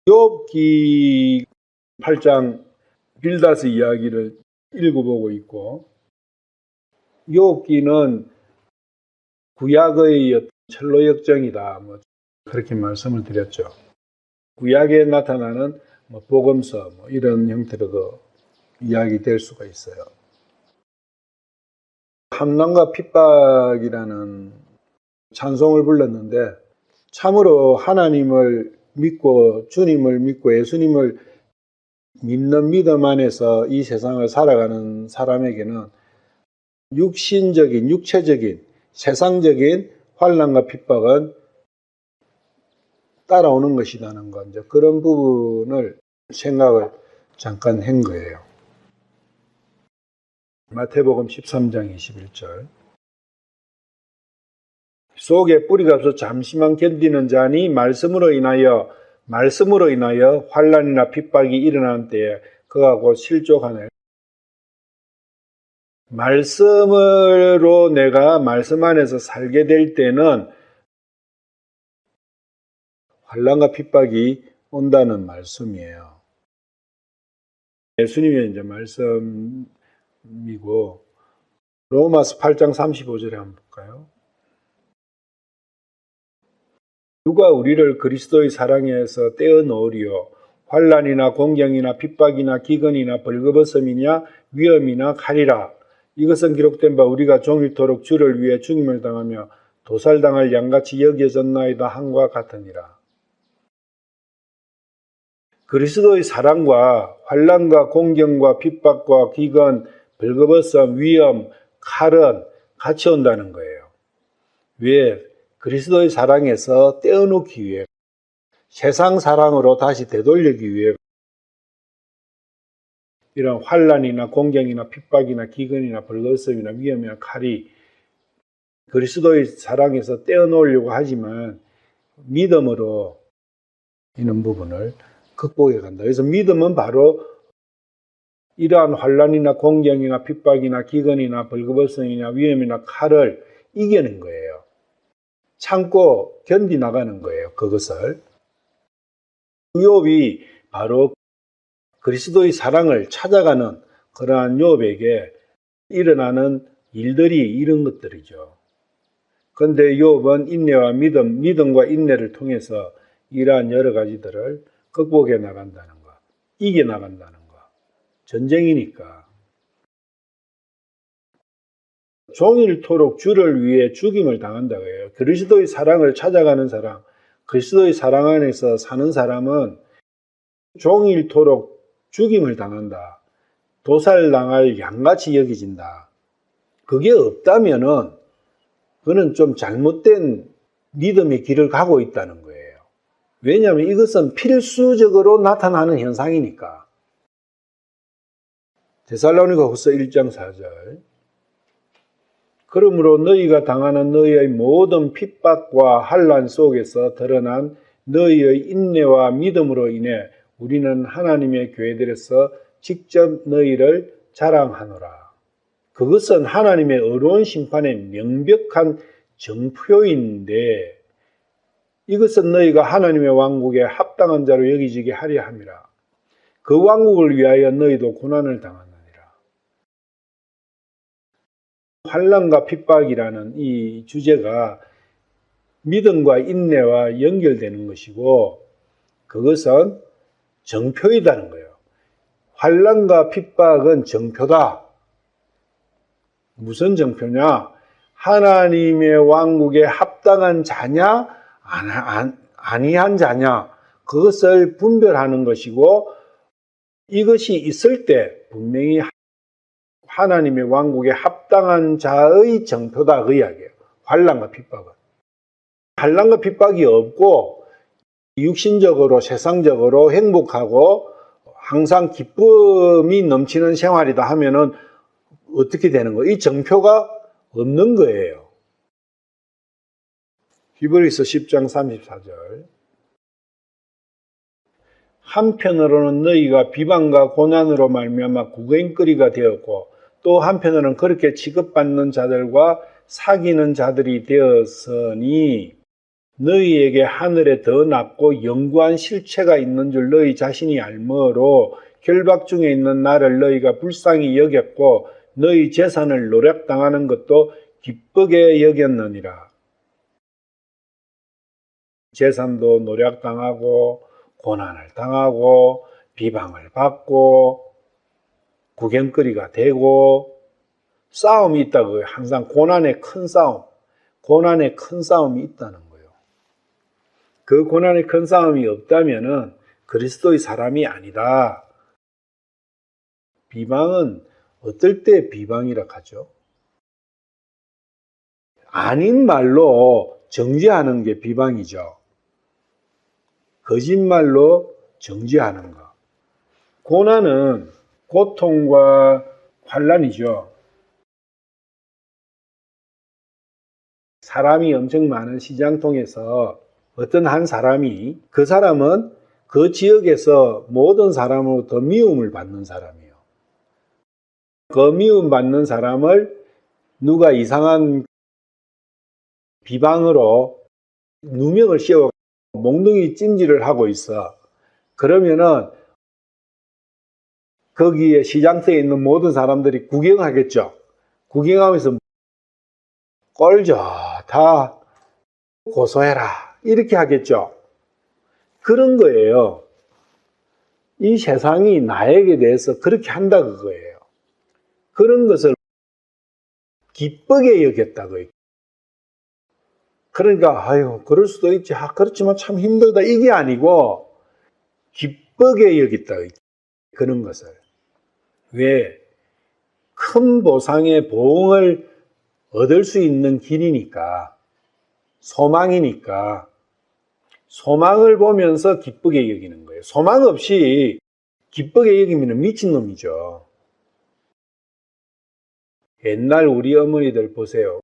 욥기 8장 빌다스 이야기를 읽어보고 있고, 욥기는 구약의 첼로 역정이다, 그렇게 말씀을 드렸죠. 구약에 나타나는 복음서 이런 형태로도 이야기될 수가 있어요. 함난과 핍박이라는 찬송을 불렀는데, 참으로 하나님을 믿고 주님을 믿고 예수님을 믿는 믿음 안에서 이 세상을 살아가는 사람에게는 육신적인, 육체적인, 세상적인 환난과 핍박은 따라오는 것이라는 것, 이제 그런 부분을 생각을 잠깐 한 거예요. 마태복음 13장 21절. 속에 뿌리가 없어 잠시만 견디는 자니 말씀으로 인하여 환난이나 핍박이 일어나는 때에 그가 곧 실족하네. 말씀으로 내가 말씀 안에서 살게 될 때는 환난과 핍박이 온다는 말씀이에요. 예수님의 이제 말씀이고, 로마서 8장 35절에 한번 볼까요? 누가 우리를 그리스도의 사랑에서 떼어놓으리요? 환난이나 공경이나 핍박이나 기근이나 벌거벗음이냐 위험이나 칼이라. 이것은 기록된 바 우리가 종일토록 주를 위해 죽임을 당하며 도살당할 양같이 여겨졌나이다 함과 같으니라. 그리스도의 사랑과 환난과 공경과 핍박과 기근, 벌거벗음, 위험, 칼은 같이 온다는 거예요. 왜? 그리스도의 사랑에서 떼어놓기 위해, 세상 사랑으로 다시 되돌리기 위해 이런 환난이나 공경이나 핍박이나 기근이나 벌거벗음이나 위험이나 칼이 그리스도의 사랑에서 떼어놓으려고 하지만 믿음으로 이런 부분을 극복해 간다. 그래서 믿음은 바로 이러한 환난이나 공경이나 핍박이나 기근이나 벌거벗음이나 위험이나 칼을 이기는 거예요. 참고 견디 나가는 거예요. 그것을. 욥이 바로 그리스도의 사랑을 찾아가는 그러한 욥에게 일어나는 일들이 이런 것들이죠. 그런데 욥은 인내와 믿음과 인내를 통해서 이러한 여러 가지들을 극복해 나간다는 것, 이겨 나간다는 것. 전쟁이니까. 종일토록 주를 위해 죽임을 당한다고 해요. 그리스도의 사랑을 찾아가는 사람, 그리스도의 사랑 안에서 사는 사람은 종일토록 죽임을 당한다. 도살당할 양같이 여겨진다. 그게 없다면은 그는 좀 잘못된 믿음의 길을 가고 있다는 거예요. 왜냐하면 이것은 필수적으로 나타나는 현상이니까. 데살로니가후서 1장 4절. 그러므로 너희가 당하는 너희의 모든 핍박과 환난 속에서 드러난 너희의 인내와 믿음으로 인해 우리는 하나님의 교회들에서 직접 너희를 자랑하노라. 그것은 하나님의 어려운 심판의 명백한 정표인데 이것은 너희가 하나님의 왕국에 합당한 자로 여기지게 하려 함이라. 그 왕국을 위하여 너희도 고난을 당하느니라. 환난과 핍박이라는 이 주제가 믿음과 인내와 연결되는 것이고 그것은 정표이다는 거예요. 환난과 핍박은 정표다. 무슨 정표냐? 하나님의 왕국에 합당한 자냐 아니한 자냐 그것을 분별하는 것이고 이것이 있을 때 분명히 하나님의 왕국에 합당한 자의 정표다 그 이야기예요. 환난과 핍박은. 환난과 핍박이 없고 육신적으로 세상적으로 행복하고 항상 기쁨이 넘치는 생활이다 하면은 어떻게 되는 거예요? 이 정표가 없는 거예요. 히브리서 10장 34절. 한편으로는 너희가 비방과 고난으로 말미암아 구경거리가 되었고 또 한편으로는 그렇게 취급받는 자들과 사귀는 자들이 되었으니 너희에게 하늘에 더 낮고 영구한 실체가 있는 줄 너희 자신이 알므로 결박 중에 있는 나를 너희가 불쌍히 여겼고 너희 재산을 노략당하는 것도 기쁘게 여겼느니라. 재산도 노략당하고 고난을 당하고 비방을 받고 구경거리가 되고 싸움이 있다고요. 항상 고난의 큰 싸움, 고난의 큰 싸움이 있다는 거예요. 그 고난의 큰 싸움이 없다면은 그리스도의 사람이 아니다. 비방은 어떨 때 비방이라 하죠? 아닌 말로 정죄하는 게 비방이죠. 거짓말로 정죄하는 것. 고난은 고통과 환난이죠. 사람이 엄청 많은 시장통에서 어떤 한 사람이 그 사람은 그 지역에서 모든 사람으로부터 미움을 받는 사람이에요. 그 미움받는 사람을 누가 이상한 비방으로 누명을 씌워 몽둥이 찜질을 하고 있어. 그러면은 거기에 시장터에 있는 모든 사람들이 구경하겠죠. 구경하면서 꼴 좋다, 고소해라 이렇게 하겠죠. 그런 거예요. 이 세상이 나에게 대해서 그렇게 한다 그거예요. 그런 것을 기쁘게 여겼다고요. 그러니까 아유 그럴 수도 있지. 그렇지만 참 힘들다 이게 아니고 기쁘게 여겼다. 그런 것을. 왜? 큰 보상의 보응을 얻을 수 있는 길이니까, 소망이니까, 소망을 보면서 기쁘게 여기는 거예요. 소망 없이 기쁘게 여기면 미친놈이죠. 옛날 우리 어머니들 보세요.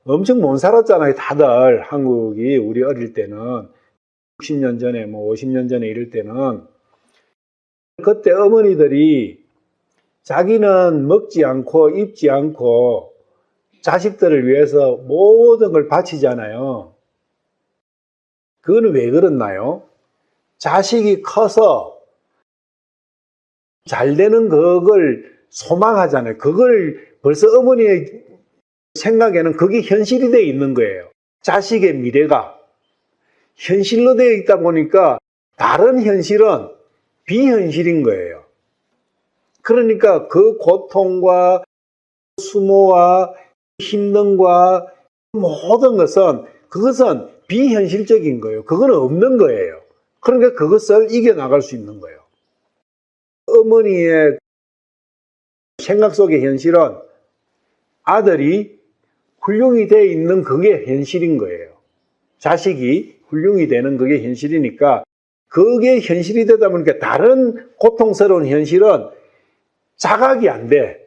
엄청 못 살았잖아요. 다들 한국이 우리 어릴 때는 60년 전에 50년 전에 이럴 때는 그때 어머니들이 자기는 먹지 않고 입지 않고 자식들을 위해서 모든 걸 바치잖아요. 그거는 왜 그렇나요? 자식이 커서 잘 되는 그걸 소망하잖아요. 그걸 벌써 어머니의 생각에는 그게 현실이 되어 있는 거예요. 자식의 미래가 현실로 되어 있다 보니까 다른 현실은 비현실인 거예요. 그러니까 그 고통과 수모와 힘듦과 모든 것은 그것은 비현실적인 거예요. 그거는 없는 거예요. 그러니까 그것을 이겨나갈 수 있는 거예요. 어머니의 생각 속의 현실은 아들이 훌륭히 되어 있는 그게 현실인 거예요. 자식이 훌륭히 되는 그게 현실이니까 그게 현실이 되다 보니까 다른 고통스러운 현실은 자각이 안 돼.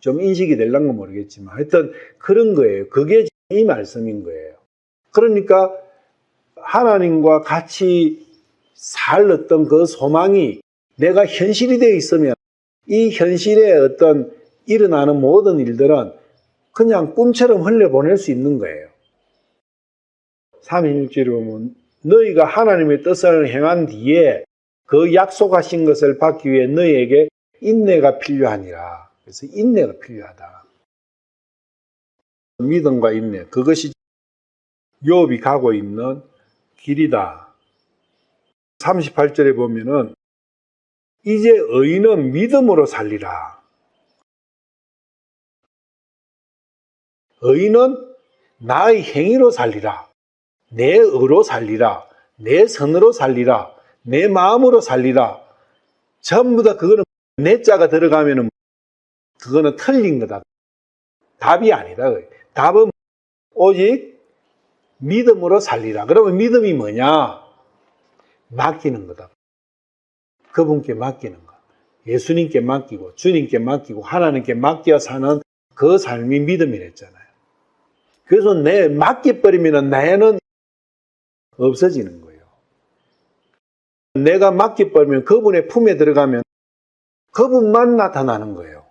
좀 인식이 될란가 모르겠지만 하여튼 그런 거예요. 그게 이 말씀인 거예요. 그러니까 하나님과 같이 살았던 그 소망이 내가 현실이 되어 있으면 이 현실에 어떤 일어나는 모든 일들은 그냥 꿈처럼 흘려보낼 수 있는 거예요. 31절에 보면 너희가 하나님의 뜻을 행한 뒤에 그 약속하신 것을 받기 위해 너희에게 인내가 필요하니라. 그래서 인내가 필요하다. 믿음과 인내, 그것이 욥이 가고 있는 길이다. 38절에 보면은 이제 의인은 믿음으로 살리라. 의인은 나의 행위로 살리라. 내 의로 살리라. 내 선으로 살리라. 내 마음으로 살리라. 전부 다 그거는 내 자가 들어가면은 그거는 틀린 거다. 답이 아니다. 답은 오직 믿음으로 살리라. 그러면 믿음이 뭐냐? 맡기는 거다. 그분께 맡기는 거. 예수님께 맡기고 주님께 맡기고 하나님께 맡겨 사는 그 삶이 믿음이랬잖아요. 그래서 내 맡겨버리면 나는 없어지는 거예요. 내가 맡겨버리면 그분의 품에 들어가면 그분만 나타나는 거예요.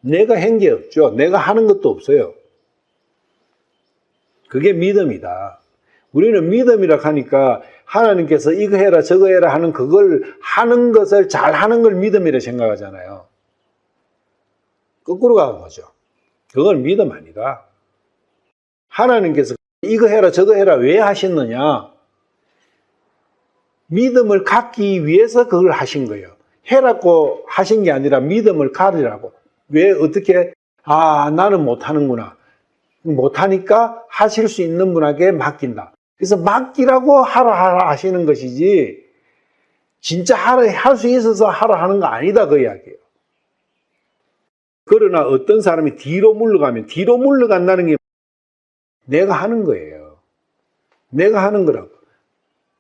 내가 한 게 없죠. 내가 하는 것도 없어요. 그게 믿음이다. 우리는 믿음이라 하니까 하나님께서 이거 해라 저거 해라 하는 그걸 하는 것을 잘 하는 걸 믿음이라 생각하잖아요. 거꾸로 가는 거죠. 그건 믿음 아니다. 하나님께서 이거 해라 저거 해라 왜 하셨느냐? 믿음을 갖기 위해서 그걸 하신 거예요. 해라고 하신 게 아니라 믿음을 가리라고. 왜 어떻게 나는 못하는구나. 못하니까 하실 수 있는 분에게 맡긴다. 그래서 맡기라고 하라 하시는 것이지 진짜 할 수 있어서 하라 하는 거 아니다 그 이야기예요. 그러나 어떤 사람이 뒤로 물러간다는 게 내가 하는 거예요. 내가 하는 거라고.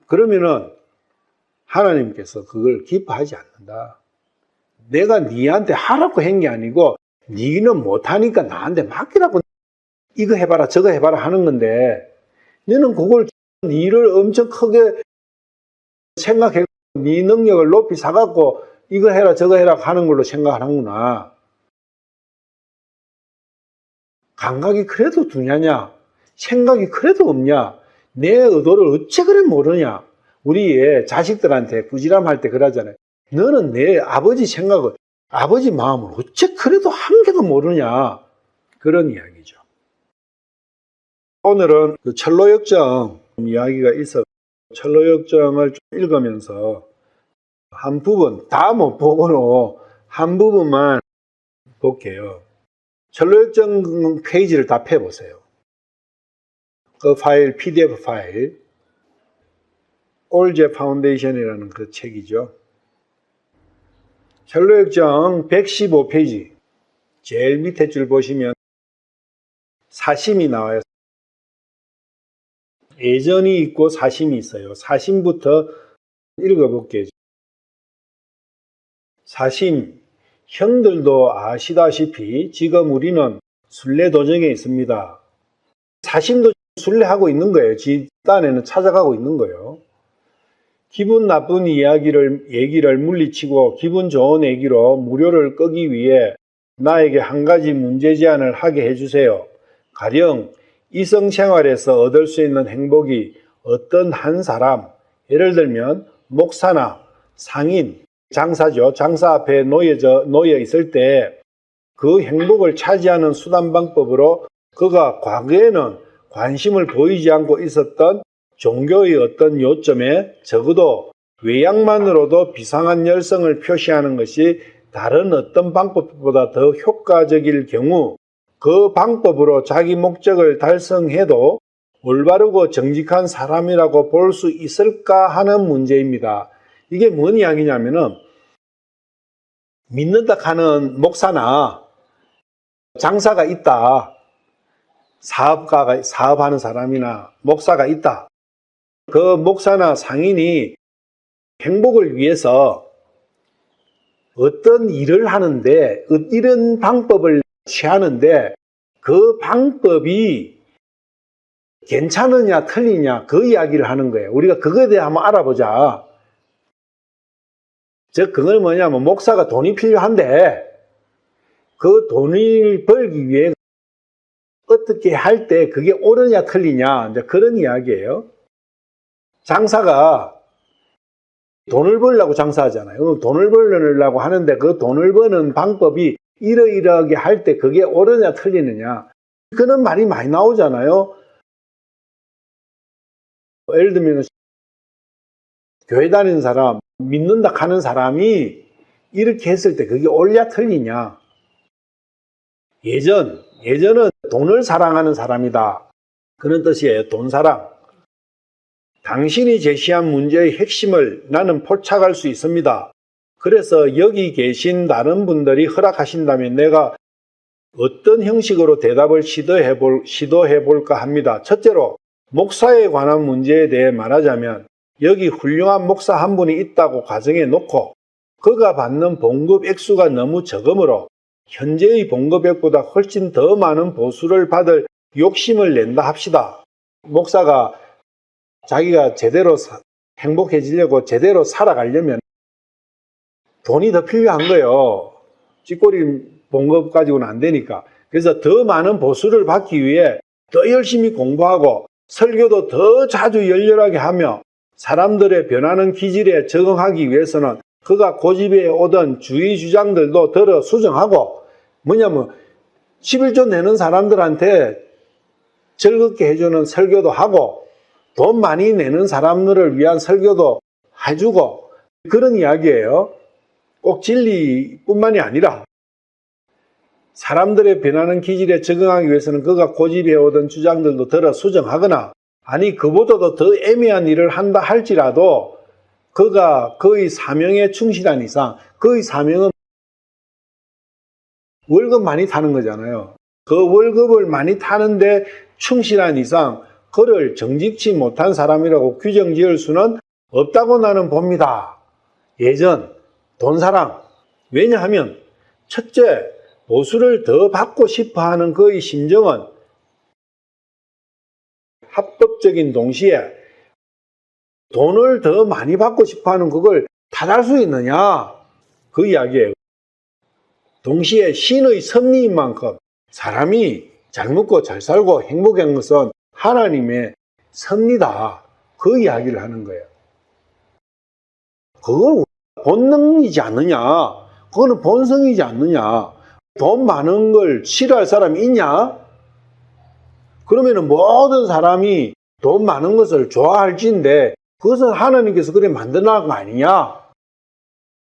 그러면은 하나님께서 그걸 기뻐하지 않는다. 내가 니한테 하라고 한 게 아니고 니는 못하니까 나한테 맡기라고 이거 해봐라 저거 해봐라 하는 건데 너는 그걸 니를 엄청 크게 생각해 니 능력을 높이 사갖고 이거 해라 저거 해라 하는 걸로 생각하는구나. 감각이 그래도 두냐냐? 생각이 그래도 없냐? 내 의도를 어째 그래 모르냐? 우리 자식들한테 꾸지람할 때 그러잖아요. 너는 내 아버지 생각을, 아버지 마음을 어째 그래도 한 개도 모르냐? 그런 이야기죠. 오늘은 그 철로역정 이야기가 있어 철로역정을 좀 읽으면서 한 부분, 다 못 보고는 한 부분만 볼게요. 철로역정 페이지를 다 펴보세요. 그 파일, PDF 파일, 올제 파운데이션이라는 그 책이죠. 철로역정 115페이지, 제일 밑에 줄 보시면 사심이 나와요. 예전이 있고 사심이 있어요. 사심부터 읽어볼게요. 사심, 형들도 아시다시피 지금 우리는 순례도정에 있습니다. 사심도 순례하고 있는 거예요. 집단에는 찾아가고 있는 거예요. 기분 나쁜 얘기를 물리치고 기분 좋은 얘기로 무료를 끄기 위해 나에게 한 가지 문제 제안을 하게 해주세요. 가령 이성 생활에서 얻을 수 있는 행복이 어떤 한 사람, 예를 들면 목사나 상인, 장사죠. 장사 앞에 놓여 있을 때 그 행복을 차지하는 수단 방법으로 그가 과거에는 관심을 보이지 않고 있었던 종교의 어떤 요점에 적어도 외양만으로도 비상한 열성을 표시하는 것이 다른 어떤 방법보다 더 효과적일 경우 그 방법으로 자기 목적을 달성해도 올바르고 정직한 사람이라고 볼 수 있을까 하는 문제입니다. 이게 뭔 이야기냐면은 믿는다 하는 목사나 장사가 있다. 사업하는 사람이나 목사가 있다. 그 목사나 상인이 행복을 위해서 어떤 일을 하는데 이런 방법을 취하는데 그 방법이 괜찮으냐 틀리냐 그 이야기를 하는 거예요. 우리가 그거에 대해 한번 알아보자. 즉 그건 뭐냐면 목사가 돈이 필요한데 그 돈을 벌기 위해 어떻게 할 때 그게 옳으냐 틀리냐 이제 그런 이야기예요. 장사가 돈을 벌려고 장사하잖아요. 돈을 벌려고 하는데 그 돈을 버는 방법이 이러이러하게 할 때 그게 옳으냐 틀리느냐 그런 말이 많이 나오잖아요. 예를 들면 교회 다니는 사람, 믿는다 하는 사람이 이렇게 했을 때 그게 옳냐 틀리냐. 예전은 돈을 사랑하는 사람이다. 그런 뜻이에요. 돈사랑. 당신이 제시한 문제의 핵심을 나는 포착할 수 있습니다. 그래서 여기 계신 다른 분들이 허락하신다면 내가 어떤 형식으로 대답을 시도해 볼까 합니다. 첫째로 목사에 관한 문제에 대해 말하자면 여기 훌륭한 목사 한 분이 있다고 가정해 놓고 그가 받는 봉급 액수가 너무 적으므로 현재의 봉급액보다 훨씬 더 많은 보수를 받을 욕심을 낸다 합시다. 목사가 자기가 제대로 행복해지려고 제대로 살아가려면 돈이 더 필요한 거예요. 찌꼬리 봉급 가지고는 안 되니까. 그래서 더 많은 보수를 받기 위해 더 열심히 공부하고 설교도 더 자주 열렬하게 하며 사람들의 변하는 기질에 적응하기 위해서는 그가 고집해 오던 주의 주장들도 들어 수정하고, 뭐냐면 11조 내는 사람들한테 즐겁게 해주는 설교도 하고 돈 많이 내는 사람들을 위한 설교도 해주고, 그런 이야기예요. 꼭 진리뿐만이 아니라 사람들의 변하는 기질에 적응하기 위해서는 그가 고집해 오던 주장들도 들어 수정하거나, 아니 그보다도 더 애매한 일을 한다 할지라도 그가 그의 사명에 충실한 이상, 그의 사명은 월급 많이 타는 거잖아요. 그 월급을 많이 타는데 충실한 이상 그를 정직치 못한 사람이라고 규정 지을 수는 없다고 나는 봅니다. 예전 돈사랑. 왜냐하면 첫째, 보수를 더 받고 싶어하는 그의 심정은 합법적인 동시에 돈을 더 많이 받고 싶어하는 그걸 탓할 수 있느냐, 그 이야기예요. 동시에 신의 섭리인 만큼 사람이 잘 먹고 잘 살고 행복한 것은 하나님의 섭리다, 그 이야기를 하는 거예요. 그건 본능이지 않느냐, 그거는 본성이지 않느냐. 돈 많은 걸 싫어할 사람이 있냐? 그러면 모든 사람이 돈 많은 것을 좋아할지인데 그것은 하나님께서 그래 만들어놓은 거 아니냐?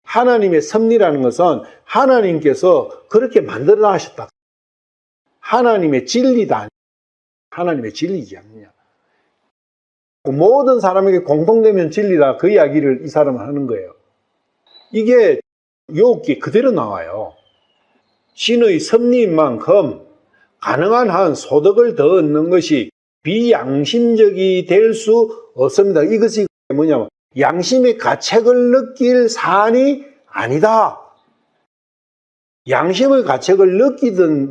하나님의 섭리라는 것은 하나님께서 그렇게 만들어놨다. 하나님의 진리다. 하나님의 진리지 않느냐. 모든 사람에게 공통되면 진리다, 그 이야기를 이 사람은 하는 거예요. 이게 욥기 그대로 나와요. 신의 섭리인 만큼 가능한 한 소득을 더 얻는 것이 비양심적이 될 수 없습니다. 이것이 뭐냐면 양심의 가책을 느낄 사안이 아니다. 양심의 가책을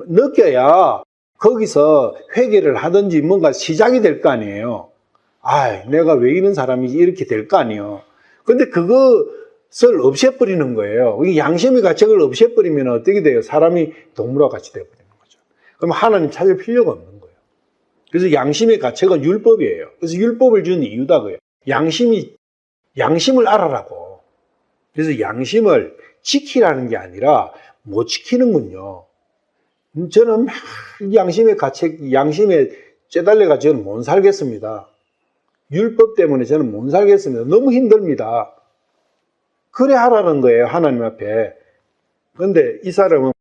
느껴야 거기서 회개를 하든지 뭔가 시작이 될 거 아니에요. 내가 왜 이런 사람이지, 이렇게 될 거 아니에요. 근데 그것을 없애버리는 거예요. 이 양심의 가책을 없애버리면 어떻게 돼요? 사람이 동물과 같이 돼버리는 거죠. 그럼 하나님 찾을 필요가 없는 거예요. 그래서 양심의 가책은 율법이에요. 그래서 율법을 준 이유다 그래요. 양심을 알아라고. 그래서 양심을 지키라는 게 아니라 못 지키는군요. 저는 양심의 가책, 양심에 쬐달려가 저는 못 살겠습니다. 율법 때문에 저는 못 살겠습니다. 너무 힘듭니다. 그래 하라는 거예요, 하나님 앞에. 그런데 이 사람은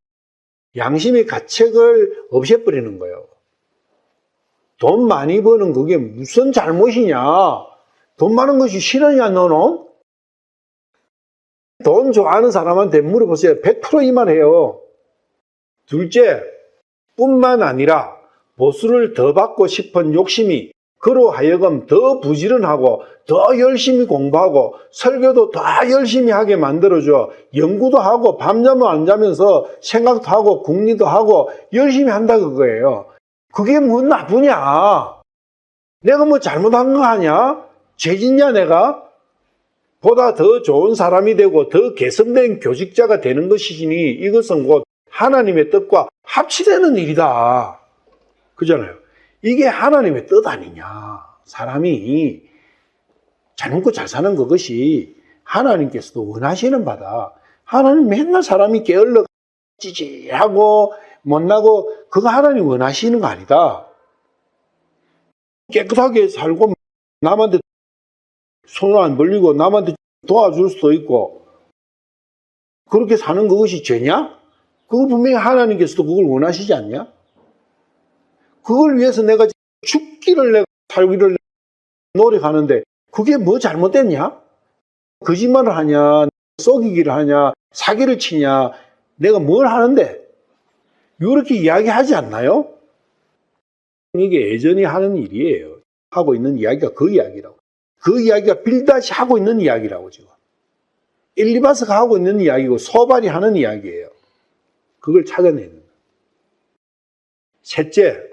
양심의 가책을 없애버리는 거예요. 돈 많이 버는 그게 무슨 잘못이냐? 돈 많은 것이 싫으냐, 너는? 돈 좋아하는 사람한테 물어보세요. 100% 이 말 해요. 둘째, 뿐만 아니라 보수를 더 받고 싶은 욕심이 그로 하여금 더 부지런하고 더 열심히 공부하고 설교도 더 열심히 하게 만들어줘. 연구도 하고 밤잠을 안 자면서 생각도 하고 궁리도 하고 열심히 한다 그거예요. 그게 뭐 나쁘냐? 내가 뭐 잘못한 거 아니야? 죄짓냐 내가? 보다 더 좋은 사람이 되고 더 개성된 교직자가 되는 것이니 이것은 곧 하나님의 뜻과 합치되는 일이다. 그잖아요. 이게 하나님의 뜻 아니냐. 사람이 잘 먹고 잘 사는 그것이 하나님께서도 원하시는 바다. 하나님 맨날 사람이 게을러 찌질하고 못나고 그거 하나님 원하시는 거 아니다. 깨끗하게 살고 남한테 손을 안 벌리고 남한테 도와줄 수도 있고 그렇게 사는 그것이 죄냐? 그거 분명히 하나님께서도 그걸 원하시지 않냐? 그걸 위해서 내가 죽기를 내가 살기를 노력하는데 그게 뭐 잘못됐냐? 거짓말을 하냐? 속이기를 하냐? 사기를 치냐? 내가 뭘 하는데? 이렇게 이야기하지 않나요? 이게 예전에 하는 일이에요. 하고 있는 이야기가 그 이야기라고. 그 이야기가 빌다시 하고 있는 이야기라고 지금. 일리바스가 하고 있는 이야기고 소발이 하는 이야기예요. 그걸 찾아내는 거예요. 셋째,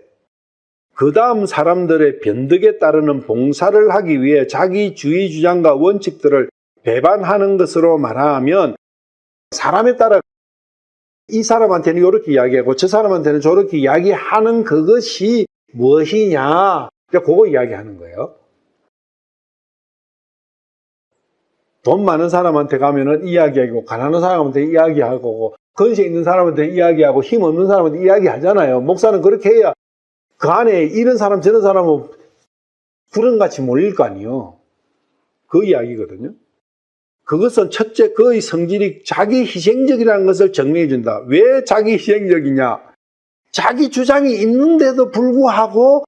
그 다음 사람들의 변덕에 따르는 봉사를 하기 위해 자기 주의 주장과 원칙들을 배반하는 것으로 말하면 사람에 따라 이 사람한테는 이렇게 이야기하고 저 사람한테는 저렇게 이야기하는 그것이 무엇이냐? 이제 그거 이야기하는 거예요. 돈 많은 사람한테 가면은 이야기하고, 가난한 사람한테 이야기하고, 건세 있는 사람한테 이야기하고, 힘 없는 사람한테 이야기하잖아요. 목사는 그렇게 해야 그 안에 이런 사람 저런 사람은 구름같이 몰릴 거 아니에요. 그 이야기거든요. 그것은 첫째, 그의 성질이 자기 희생적이라는 것을 정리해 준다. 왜 자기 희생적이냐? 자기 주장이 있는데도 불구하고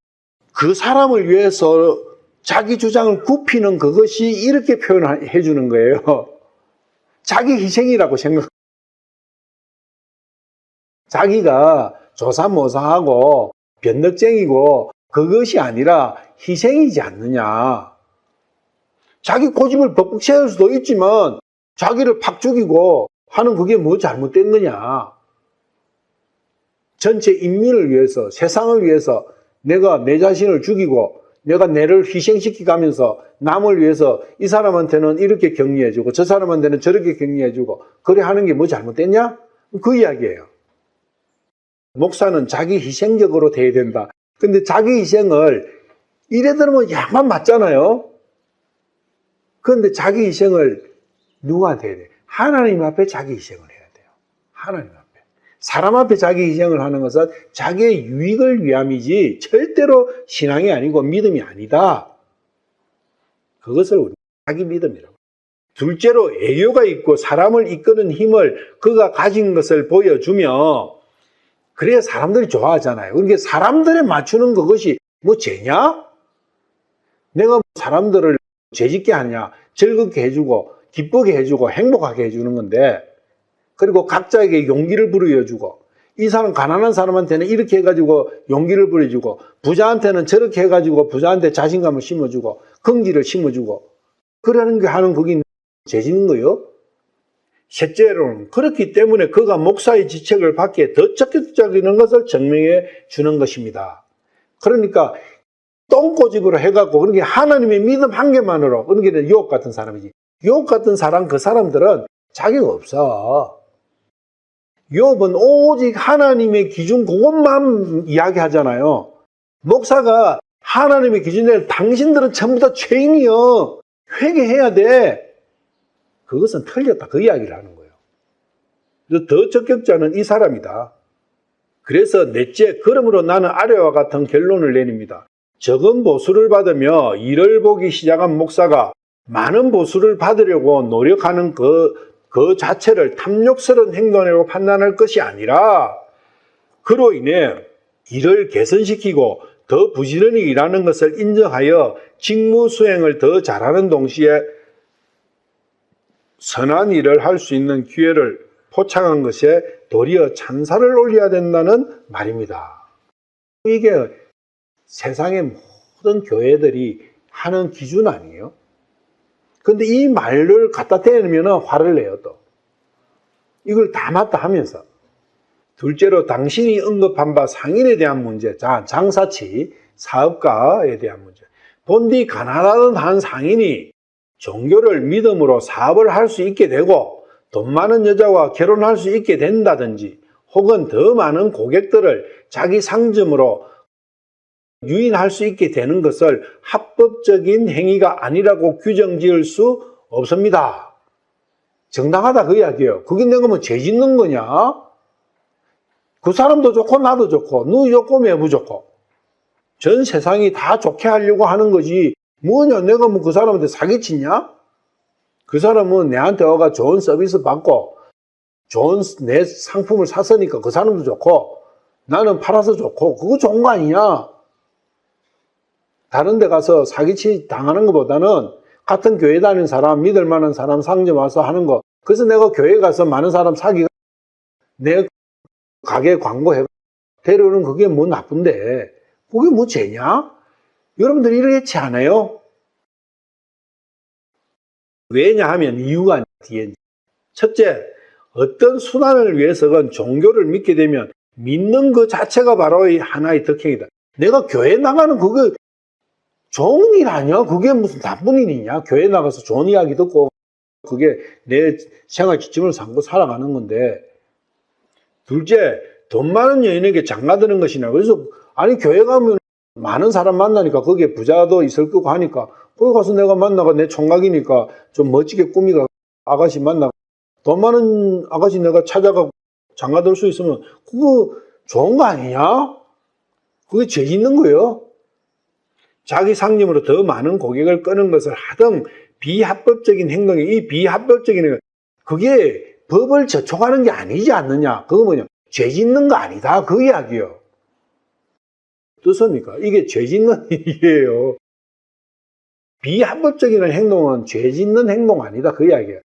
그 사람을 위해서 자기 주장을 굽히는 그것이 이렇게 표현해 주는 거예요. 자기 희생이라고 생각. 자기가 조사모사하고 변덕쟁이고 그것이 아니라 희생이지 않느냐. 자기 고집을 벅벅 세울 수도 있지만 자기를 팍 죽이고 하는 그게 뭐 잘못된 거냐. 전체 인민을 위해서, 세상을 위해서 내가 내 자신을 죽이고 내가 내를 희생시키가면서 남을 위해서 이 사람한테는 이렇게 격려해주고 저 사람한테는 저렇게 격려해주고 그래 하는 게 뭐 잘못됐냐? 그 이야기예요. 목사는 자기 희생적으로 돼야 된다. 근데 자기 희생을 이래 들으면 약만 맞잖아요. 그런데 자기 희생을 누구한테 해야 돼? 하나님 앞에 자기 희생을 해야 돼요. 하나님 앞에. 사람 앞에 자기 희생을 하는 것은 자기의 유익을 위함이지 절대로 신앙이 아니고 믿음이 아니다. 그것을 우리 자기 믿음이라고. 둘째로 애교가 있고 사람을 이끄는 힘을 그가 가진 것을 보여주며 그래야 사람들이 좋아하잖아요. 그러니까 사람들에 맞추는 그것이 뭐 죄냐? 내가 사람들을 죄짓게 하냐? 즐겁게 해주고 기쁘게 해주고 행복하게 해주는 건데 그리고 각자에게 용기를 부여주고 이 사람 가난한 사람한테는 이렇게 해가지고 용기를 부여주고 부자한테는 저렇게 해가지고 부자한테 자신감을 심어주고 긍지를 심어주고 그러는 게 하는 그게 죄짓는 거예요. 셋째로는 그렇기 때문에 그가 목사의 지책을 받기에 더 적극적인 것을 증명해 주는 것입니다. 그러니까 똥꼬집으로 해갖고 그러니까 하나님의 믿음 한 개만으로 그러니까 유혹 같은 사람이지. 유혹 같은 사람 그 사람들은 자기가 없어. 욥은 오직 하나님의 기준 그것만 이야기하잖아요. 목사가 하나님의 기준에 당신들은 전부 다 죄인이요. 회개해야 돼. 그것은 틀렸다. 그 이야기를 하는 거예요. 더 적격자는 이 사람이다. 그래서 넷째, 그러므로 나는 아래와 같은 결론을 내립니다. 적은 보수를 받으며 일을 보기 시작한 목사가 많은 보수를 받으려고 노력하는 그 자체를 탐욕스러운 행동이라고 판단할 것이 아니라 그로 인해 일을 개선시키고 더 부지런히 일하는 것을 인정하여 직무 수행을 더 잘하는 동시에 선한 일을 할 수 있는 기회를 포착한 것에 도리어 찬사를 올려야 된다는 말입니다. 이게 세상의 모든 교회들이 하는 기준 아니에요? 근데 이 말을 갖다 대면 화를 내요, 또. 이걸 다 맞다 하면서. 둘째로 당신이 언급한 바 상인에 대한 문제. 자, 장사치, 사업가에 대한 문제. 본디 가난하던 한 상인이 종교를 믿음으로 사업을 할 수 있게 되고 돈 많은 여자와 결혼할 수 있게 된다든지 혹은 더 많은 고객들을 자기 상점으로 유인할 수 있게 되는 것을 합법적인 행위가 아니라고 규정 지을 수 없습니다. 정당하다 그 이야기예요. 그게 내가 뭐 죄 짓는 거냐? 그 사람도 좋고 나도 좋고 너 좋고 매부 좋고 전 세상이 다 좋게 하려고 하는 거지 뭐냐 내가 뭐 그 사람한테 사기치냐? 그 사람은 내한테 와가 좋은 서비스 받고 좋은 내 상품을 샀으니까 그 사람도 좋고 나는 팔아서 좋고 그거 좋은 거 아니냐? 다른 데 가서 사기치 당하는 것보다는 같은 교회 다니는 사람, 믿을 만한 사람 상점 와서 하는 거. 그래서 내가 교회 가서 많은 사람 사기가 내 가게 광고해 데려오는 그게 뭐 나쁜데 그게 뭐 죄냐? 여러분들 이렇지 않아요? 왜냐하면 이유가 뒤에 첫째, 어떤 수단을 위해서건 종교를 믿게 되면 믿는 그 자체가 바로 하나의 덕행이다. 내가 교회 나가는 그게 좋은 일 아니야? 그게 무슨 나쁜 일이냐? 교회 나가서 좋은 이야기 듣고 그게 내 생활 지침을 삼고 살아가는 건데 둘째, 돈 많은 여인에게 장가드는 것이냐? 그래서 아니 교회 가면 많은 사람 만나니까 거기에 부자도 있을 거고 하니까 거기 가서 내가 만나가 내 총각이니까 좀 멋지게 꾸미가 아가씨 만나 돈 많은 아가씨 내가 찾아가 장가들 수 있으면 그거 좋은 거 아니냐? 그게 죄 짓는 거예요. 자기 상념으로 더 많은 고객을 끄는 것을 하등 비합법적인 행동이 이 비합법적인 행동 그게 법을 저촉하는 게 아니지 않느냐? 그거 뭐냐? 죄 짓는 거 아니다. 그 이야기요. 어떻습니까? 이게 죄 짓는 일이에요. 비합법적인 행동은 죄 짓는 행동 아니다. 그 이야기예요.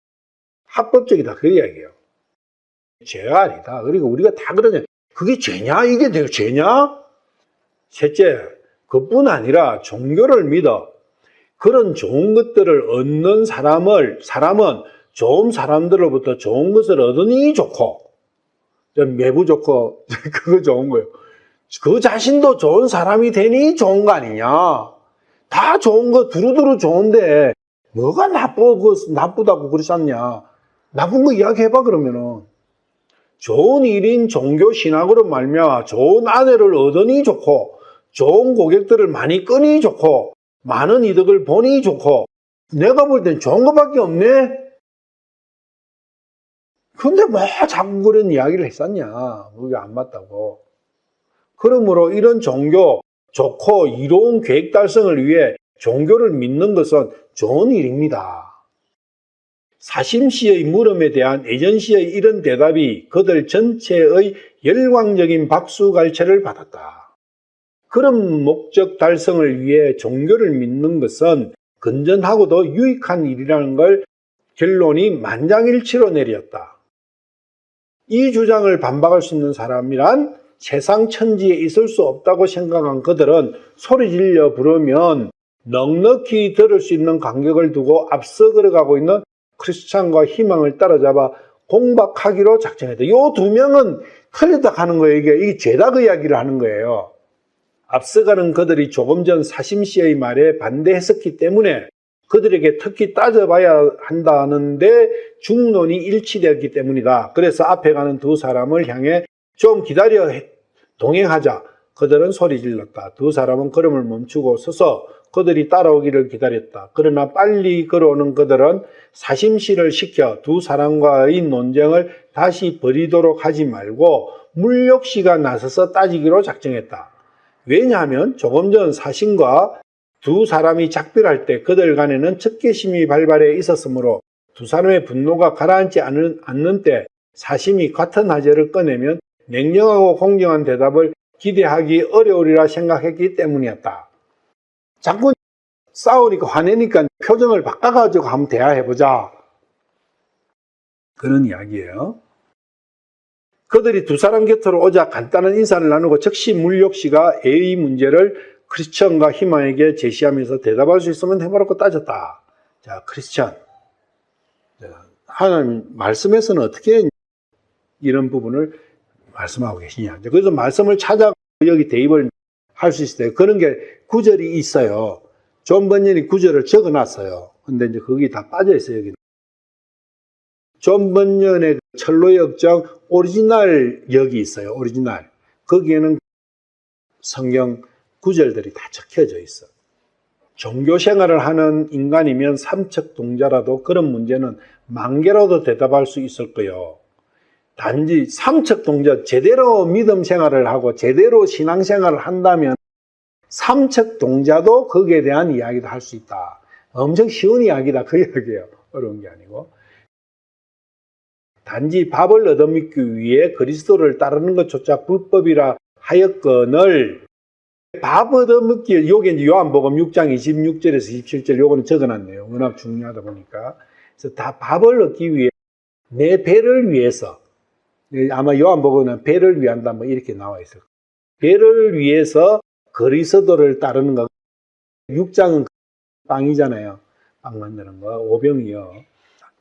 합법적이다. 그 이야기예요. 죄가 아니다. 그리고 우리가 다 그러냐? 그게 죄냐? 이게 죄냐? 셋째, 그뿐 아니라 종교를 믿어 그런 좋은 것들을 얻는 사람은 좋은 사람들로부터 좋은 것을 얻으니 좋고 매부 좋고 그거 좋은 거예요. 그 자신도 좋은 사람이 되니 좋은 거 아니냐. 다 좋은 거 두루두루 좋은데 뭐가 나쁘다고 그러셨냐. 나쁜 거 이야기해봐 그러면은. 좋은 일인 종교 신학으로 말미암아 좋은 아내를 얻으니 좋고 좋은 고객들을 많이 끄니 좋고 많은 이득을 보니 좋고 내가 볼 땐 좋은 것밖에 없네. 근데 뭐 자꾸 그런 이야기를 했었냐. 그게 안 맞다고. 그러므로 이런 종교 좋고 이로운 계획 달성을 위해 종교를 믿는 것은 좋은 일입니다. 사심시의 물음에 대한 애전시의 이런 대답이 그들 전체의 열광적인 박수갈채를 받았다. 그런 목적 달성을 위해 종교를 믿는 것은 건전하고도 유익한 일이라는 걸 결론이 만장일치로 내렸다. 이 주장을 반박할 수 있는 사람이란 세상 천지에 있을 수 없다고 생각한 그들은 소리 질러 부르면 넉넉히 들을 수 있는 간격을 두고 앞서 걸어가고 있는 크리스찬과 희망을 따라잡아 공박하기로 작정했다. 이 두 명은 틀렸다 하는 거예요. 이게 죄다 그 이야기를 하는 거예요. 앞서가는 그들이 조금 전 사심시의 말에 반대했었기 때문에 그들에게 특히 따져봐야 한다는데 중론이 일치되었기 때문이다. 그래서 앞에 가는 두 사람을 향해 좀 기다려 동행하자. 그들은 소리 질렀다. 두 사람은 걸음을 멈추고 서서 그들이 따라오기를 기다렸다. 그러나 빨리 걸어오는 그들은 사심시를 시켜 두 사람과의 논쟁을 다시 벌이도록 하지 말고 물욕시가 나서서 따지기로 작정했다. 왜냐하면 조금 전 사심과 두 사람이 작별할 때 그들 간에는 척계심이 발발해 있었으므로 두 사람의 분노가 가라앉지 않는 때 사심이 같은 하재를 꺼내면 냉정하고 공정한 대답을 기대하기 어려우리라 생각했기 때문이었다. 자꾸 싸우니까 화내니까 표정을 바꿔가지고 한번 대화해보자. 그런 이야기예요. 그들이 두 사람 곁으로 오자 간단한 인사를 나누고 즉시 물욕씨가 A의 문제를 크리스천과 희망에게 제시하면서 대답할 수 있으면 해보라고 따졌다. 자, 크리스천. 하나님 말씀에서는 어떻게 이런 부분을 말씀하고 계시냐. 그래서 말씀을 찾아 여기 대입을 할 수 있어요. 그런 게 구절이 있어요. 존 번연이 구절을 적어 놨어요. 근데 이제 거기 다 빠져 있어요, 여기. 존 번연의 철로 역정 오리지널 역이 있어요. 오리지널. 거기에는 성경 구절들이 다 적혀져 있어. 종교 생활을 하는 인간이면 삼척동자라도 그런 문제는 만개라도 대답할 수 있을 거예요. 단지 삼척동자 제대로 믿음 생활을 하고 제대로 신앙 생활을 한다면 삼척동자도 거기에 대한 이야기도 할 수 있다. 엄청 쉬운 이야기다. 그 이야기예요. 어려운 게 아니고. 단지 밥을 얻어먹기 위해 그리스도를 따르는 것조차 불법이라 하였거늘 밥 얻어먹기, 요게 이제 요한복음 6장 26절에서 27절 요거는 적어놨네요. 워낙 중요하다 보니까. 그래서 다 밥을 얻기 위해 내 배를 위해서 아마 요한복음은 배를 위한다 뭐 이렇게 나와 있어요. 배를 위해서 그리스도를 따르는 거. 6장은 빵이잖아요. 빵 만드는 거. 오병이요.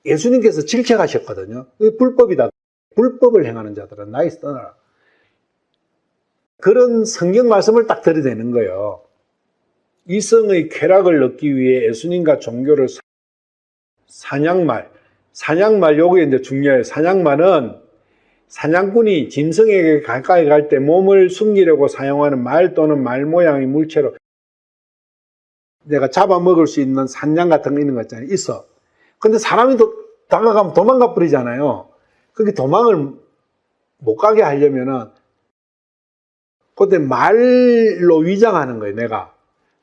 예수님께서 질책하셨거든요. 이게 불법이다. 불법을 행하는 자들은 나에서 떠나라. 그런 성경 말씀을 딱 들이대는 거예요. 이성의 쾌락을 얻기 위해 예수님과 종교를 사냥말 요게 이제 중요해요. 사냥말은 사냥꾼이 짐승에게 가까이 갈 때 몸을 숨기려고 사용하는 말 또는 말 모양의 물체로 내가 잡아먹을 수 있는 산양 같은 거 있는 거 있잖아요. 있어. 근데 사람이 다가가면 도망가 버리잖아요. 그게 도망을 못 가게 하려면은 그때 말로 위장하는 거예요, 내가.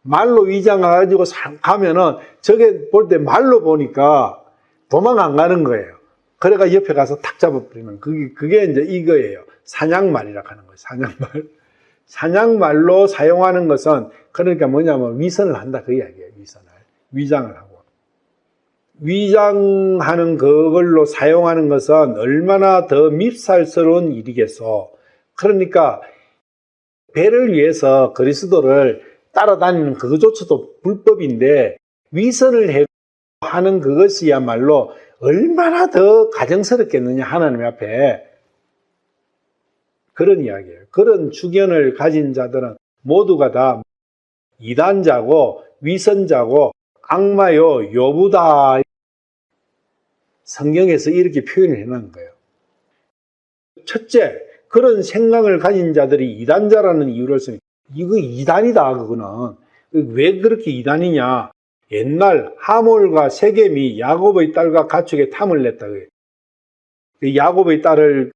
말로 위장해가지고 가면은 저게 볼 때 말로 보니까 도망 안 가는 거예요. 그래가 옆에 가서 탁 잡아버리는 그게 이제 이거예요. 사냥말이라고 하는 거예요. 사냥말. 사냥말로 사용하는 것은 그러니까 뭐냐면 위선을 한다 그 이야기예요. 위선을. 위장을 하고. 위장하는 그걸로 사용하는 것은 얼마나 더 밉살스러운 일이겠어. 그러니까 배를 위해서 그리스도를 따라다니는 그것조차도 불법인데 위선을 하는 그것이야말로 얼마나 더 가정스럽겠느냐 하나님 앞에. 그런 이야기예요. 그런 주견을 가진 자들은 모두가 다 이단자고 위선자고 악마요 요부다. 성경에서 이렇게 표현을 해놓은 거예요. 첫째, 그런 생각을 가진 자들이 이단자라는 이유를 쓰니 이거 이단이다. 그거는 왜 그렇게 이단이냐. 옛날 하몰과 세겜이 야곱의 딸과 가축에 탐을 냈다. 그 야곱의 딸을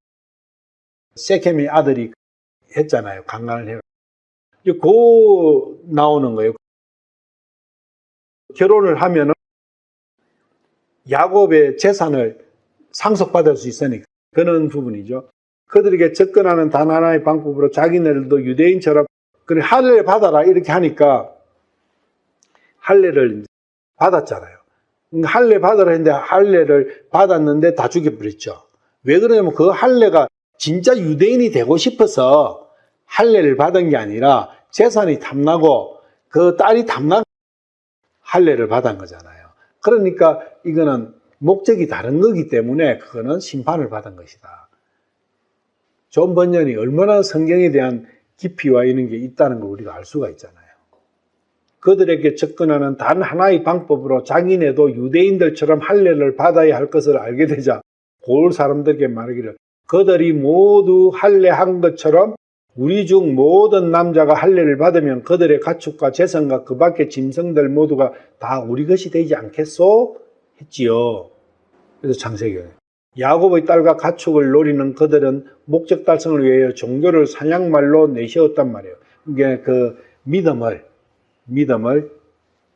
세겜의 아들이 했잖아요. 강간을 해요. 그 나오는 거예요. 결혼을 하면은 야곱의 재산을 상속받을 수 있으니까 그런 부분이죠. 그들에게 접근하는 단 하나의 방법으로 자기네들도 유대인처럼 그래 할례 받아라 이렇게 하니까 할례를 받았잖아요. 할례 받으라 했는데 할례를 받았는데 다 죽여버렸죠. 왜 그러냐면 그 할례가 진짜 유대인이 되고 싶어서 할례를 받은 게 아니라 재산이 탐나고 그 딸이 탐나고 할례를 받은 거잖아요. 그러니까 이거는 목적이 다른 거기 때문에 그거는 심판을 받은 것이다. 존 번연이 얼마나 성경에 대한 깊이와 이런 게 있다는 걸 우리가 알 수가 있잖아요. 그들에게 접근하는 단 하나의 방법으로 자기네도 유대인들처럼 할례를 받아야 할 것을 알게 되자 고을 사람들에게 말하기를 그들이 모두 할례한 것처럼 우리 중 모든 남자가 할례를 받으면 그들의 가축과 재산과 그 밖의 짐승들 모두가 다 우리 것이 되지 않겠소? 했지요. 그래서 창세기 야곱의 딸과 가축을 노리는 그들은 목적 달성을 위하여 종교를 사냥말로 내세웠단 말이에요. 이게 그 믿음을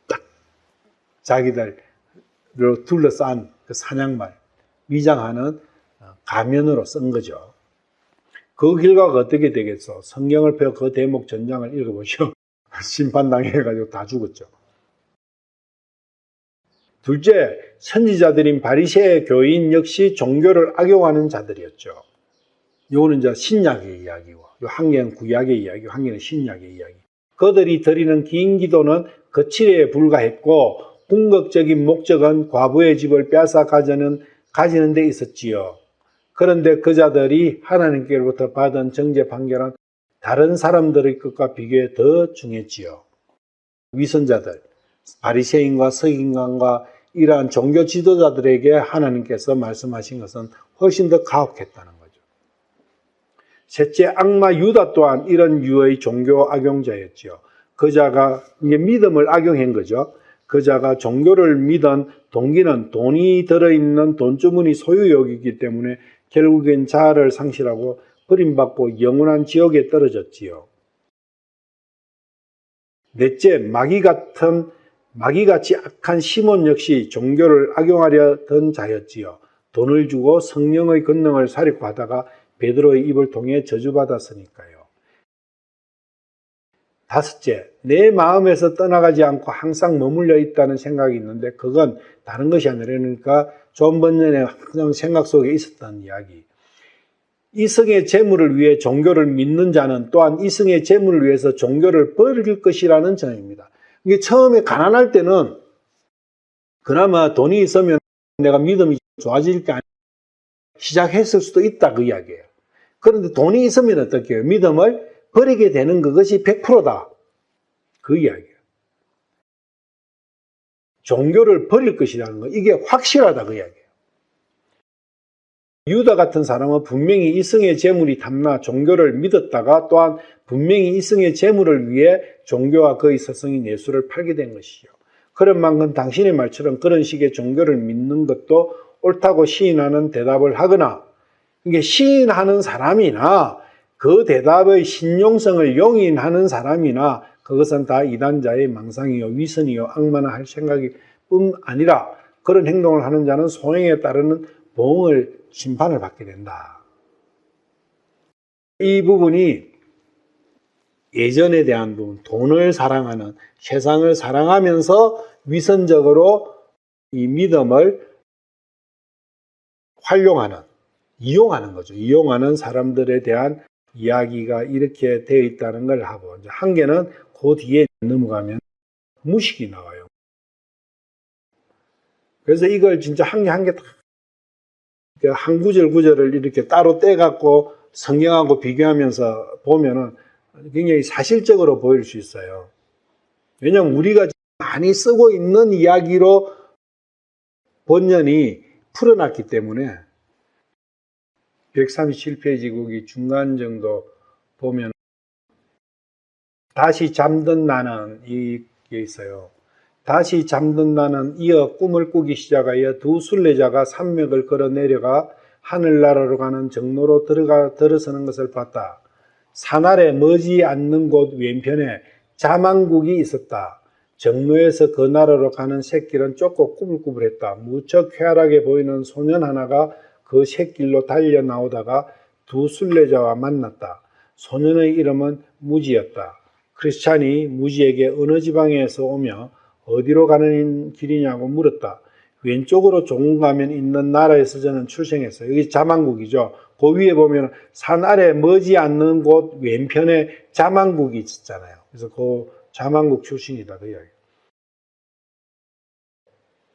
딱 자기들로 둘러싼 그 사냥말, 위장하는 가면으로 쓴 거죠. 그 결과가 어떻게 되겠어? 성경을 펴 그 대목 전장을 읽어보시오. 심판당해가지고 다 죽었죠. 둘째, 선지자들인 바리새 교인 역시 종교를 악용하는 자들이었죠. 이거는 이제 신약의 이야기고, 한 개는 구약의 이야기고, 한 개는 신약의 이야기. 그들이 드리는 긴 기도는 거칠에 불과했고, 궁극적인 목적은 과부의 집을 빼앗아 가지는 데 있었지요. 그런데 그 자들이 하나님께로부터 받은 정죄 판결은 다른 사람들의 것과 비교해 더 중했지요. 위선자들, 바리새인과 서기관과 이러한 종교 지도자들에게 하나님께서 말씀하신 것은 훨씬 더 가혹했다는 거죠. 셋째, 악마 유다 또한 이런 유의 종교 악용자였지요. 그자가 이제 믿음을 악용한 거죠. 그자가 종교를 믿은 동기는 돈이 들어있는 돈주머니 소유욕이기 때문에 결국엔 자아를 상실하고 버림받고 영원한 지옥에 떨어졌지요. 넷째, 마귀같이 악한 시몬 역시 종교를 악용하려던 자였지요. 돈을 주고 성령의 권능을 사려고 하다가 베드로의 입을 통해 저주받았으니까요. 다섯째, 내 마음에서 떠나가지 않고 항상 머물러 있다는 생각이 있는데 그건 다른 것이 아니라 그러니까 존 번연의 항상 생각 속에 있었던 이야기. 이성의 재물을 위해 종교를 믿는 자는 또한 이성의 재물을 위해서 종교를 버릴 것이라는 점입니다. 이게 처음에 가난할 때는 그나마 돈이 있으면 내가 믿음이 좋아질 게 아니라 시작했을 수도 있다 그 이야기예요. 그런데 돈이 있으면 어떻게 해요? 믿음을 버리게 되는 그것이 100%다. 그 이야기예요. 종교를 버릴 것이라는 거 이게 확실하다 그 이야기예요. 유다 같은 사람은 분명히 이승의 재물이 탐나 종교를 믿었다가 또한 분명히 이승의 재물을 위해 종교와 그의 스승인 예수를 팔게 된 것이죠. 그런 만큼 당신의 말처럼 그런 식의 종교를 믿는 것도 옳다고 시인하는 대답을 하거나 이게 시인하는 사람이나 그 대답의 신용성을 용인하는 사람이나 그것은 다 이단자의 망상이요 위선이요 악마나 할 생각이 뿐 아니라 그런 행동을 하는 자는 소행에 따르는 보응을 심판을 받게 된다. 이 부분이 예전에 대한 부분, 돈을 사랑하는, 세상을 사랑하면서 위선적으로 이 믿음을 활용하는, 이용하는 거죠. 이용하는 사람들에 대한 이야기가 이렇게 되어 있다는 걸 하고, 이제 한 개는 그 뒤에 넘어가면 무식이 나와요. 그래서 이걸 진짜 한 개 한 개 한 구절 구절을 이렇게 따로 떼갖고 성경하고 비교하면서 보면은 굉장히 사실적으로 보일 수 있어요. 왜냐하면 우리가 많이 쓰고 있는 이야기로 본년이 풀어놨기 때문에 137페이지 거기 중간 정도 보면 다시 잠든 나는 이게 있어요. 다시 잠든 나는 이어 꿈을 꾸기 시작하여 두 순례자가 산맥을 걸어 내려가 하늘나라로 가는 정로로 들어서는 것을 봤다. 산 아래 머지 않는 곳 왼편에 자망국이 있었다. 정로에서 그 나라로 가는 새길은 좁고 꾸불꾸불했다. 무척 쾌활하게 보이는 소년 하나가 그 샛길로 달려 나오다가 두 순례자와 만났다. 소년의 이름은 무지였다. 크리스찬이 무지에게 어느 지방에서 오며 어디로 가는 길이냐고 물었다. 왼쪽으로 조금 가면 있는 나라에서 저는 출생했어요. 여기 자망국이죠. 그 위에 보면 산 아래 머지 않는 곳 왼편에 자망국이 있었잖아요. 그래서 그 자망국 출신이다. 그 이야기.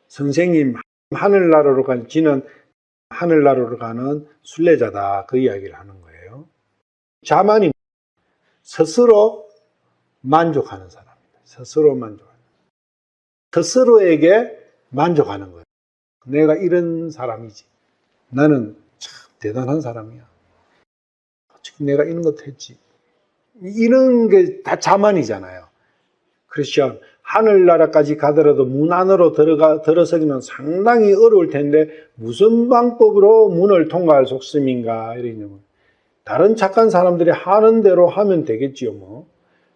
선생님 하늘나라로 간 지는 하늘나라로 가는 순례자다. 그 이야기를 하는 거예요. 자만이 스스로 만족하는 사람입니다. 스스로 만족하는. 스스로에게 만족하는 거예요. 내가 이런 사람이지. 나는 참 대단한 사람이야. 어떻게 내가 이런 것도 했지. 이런 게 다 자만이잖아요. 크리스천 하늘나라까지 가더라도 문 안으로 들어서기는 상당히 어려울 텐데 무슨 방법으로 문을 통과할 속셈인가 이러냐면 다른 착한 사람들이 하는 대로 하면 되겠지요. 뭐.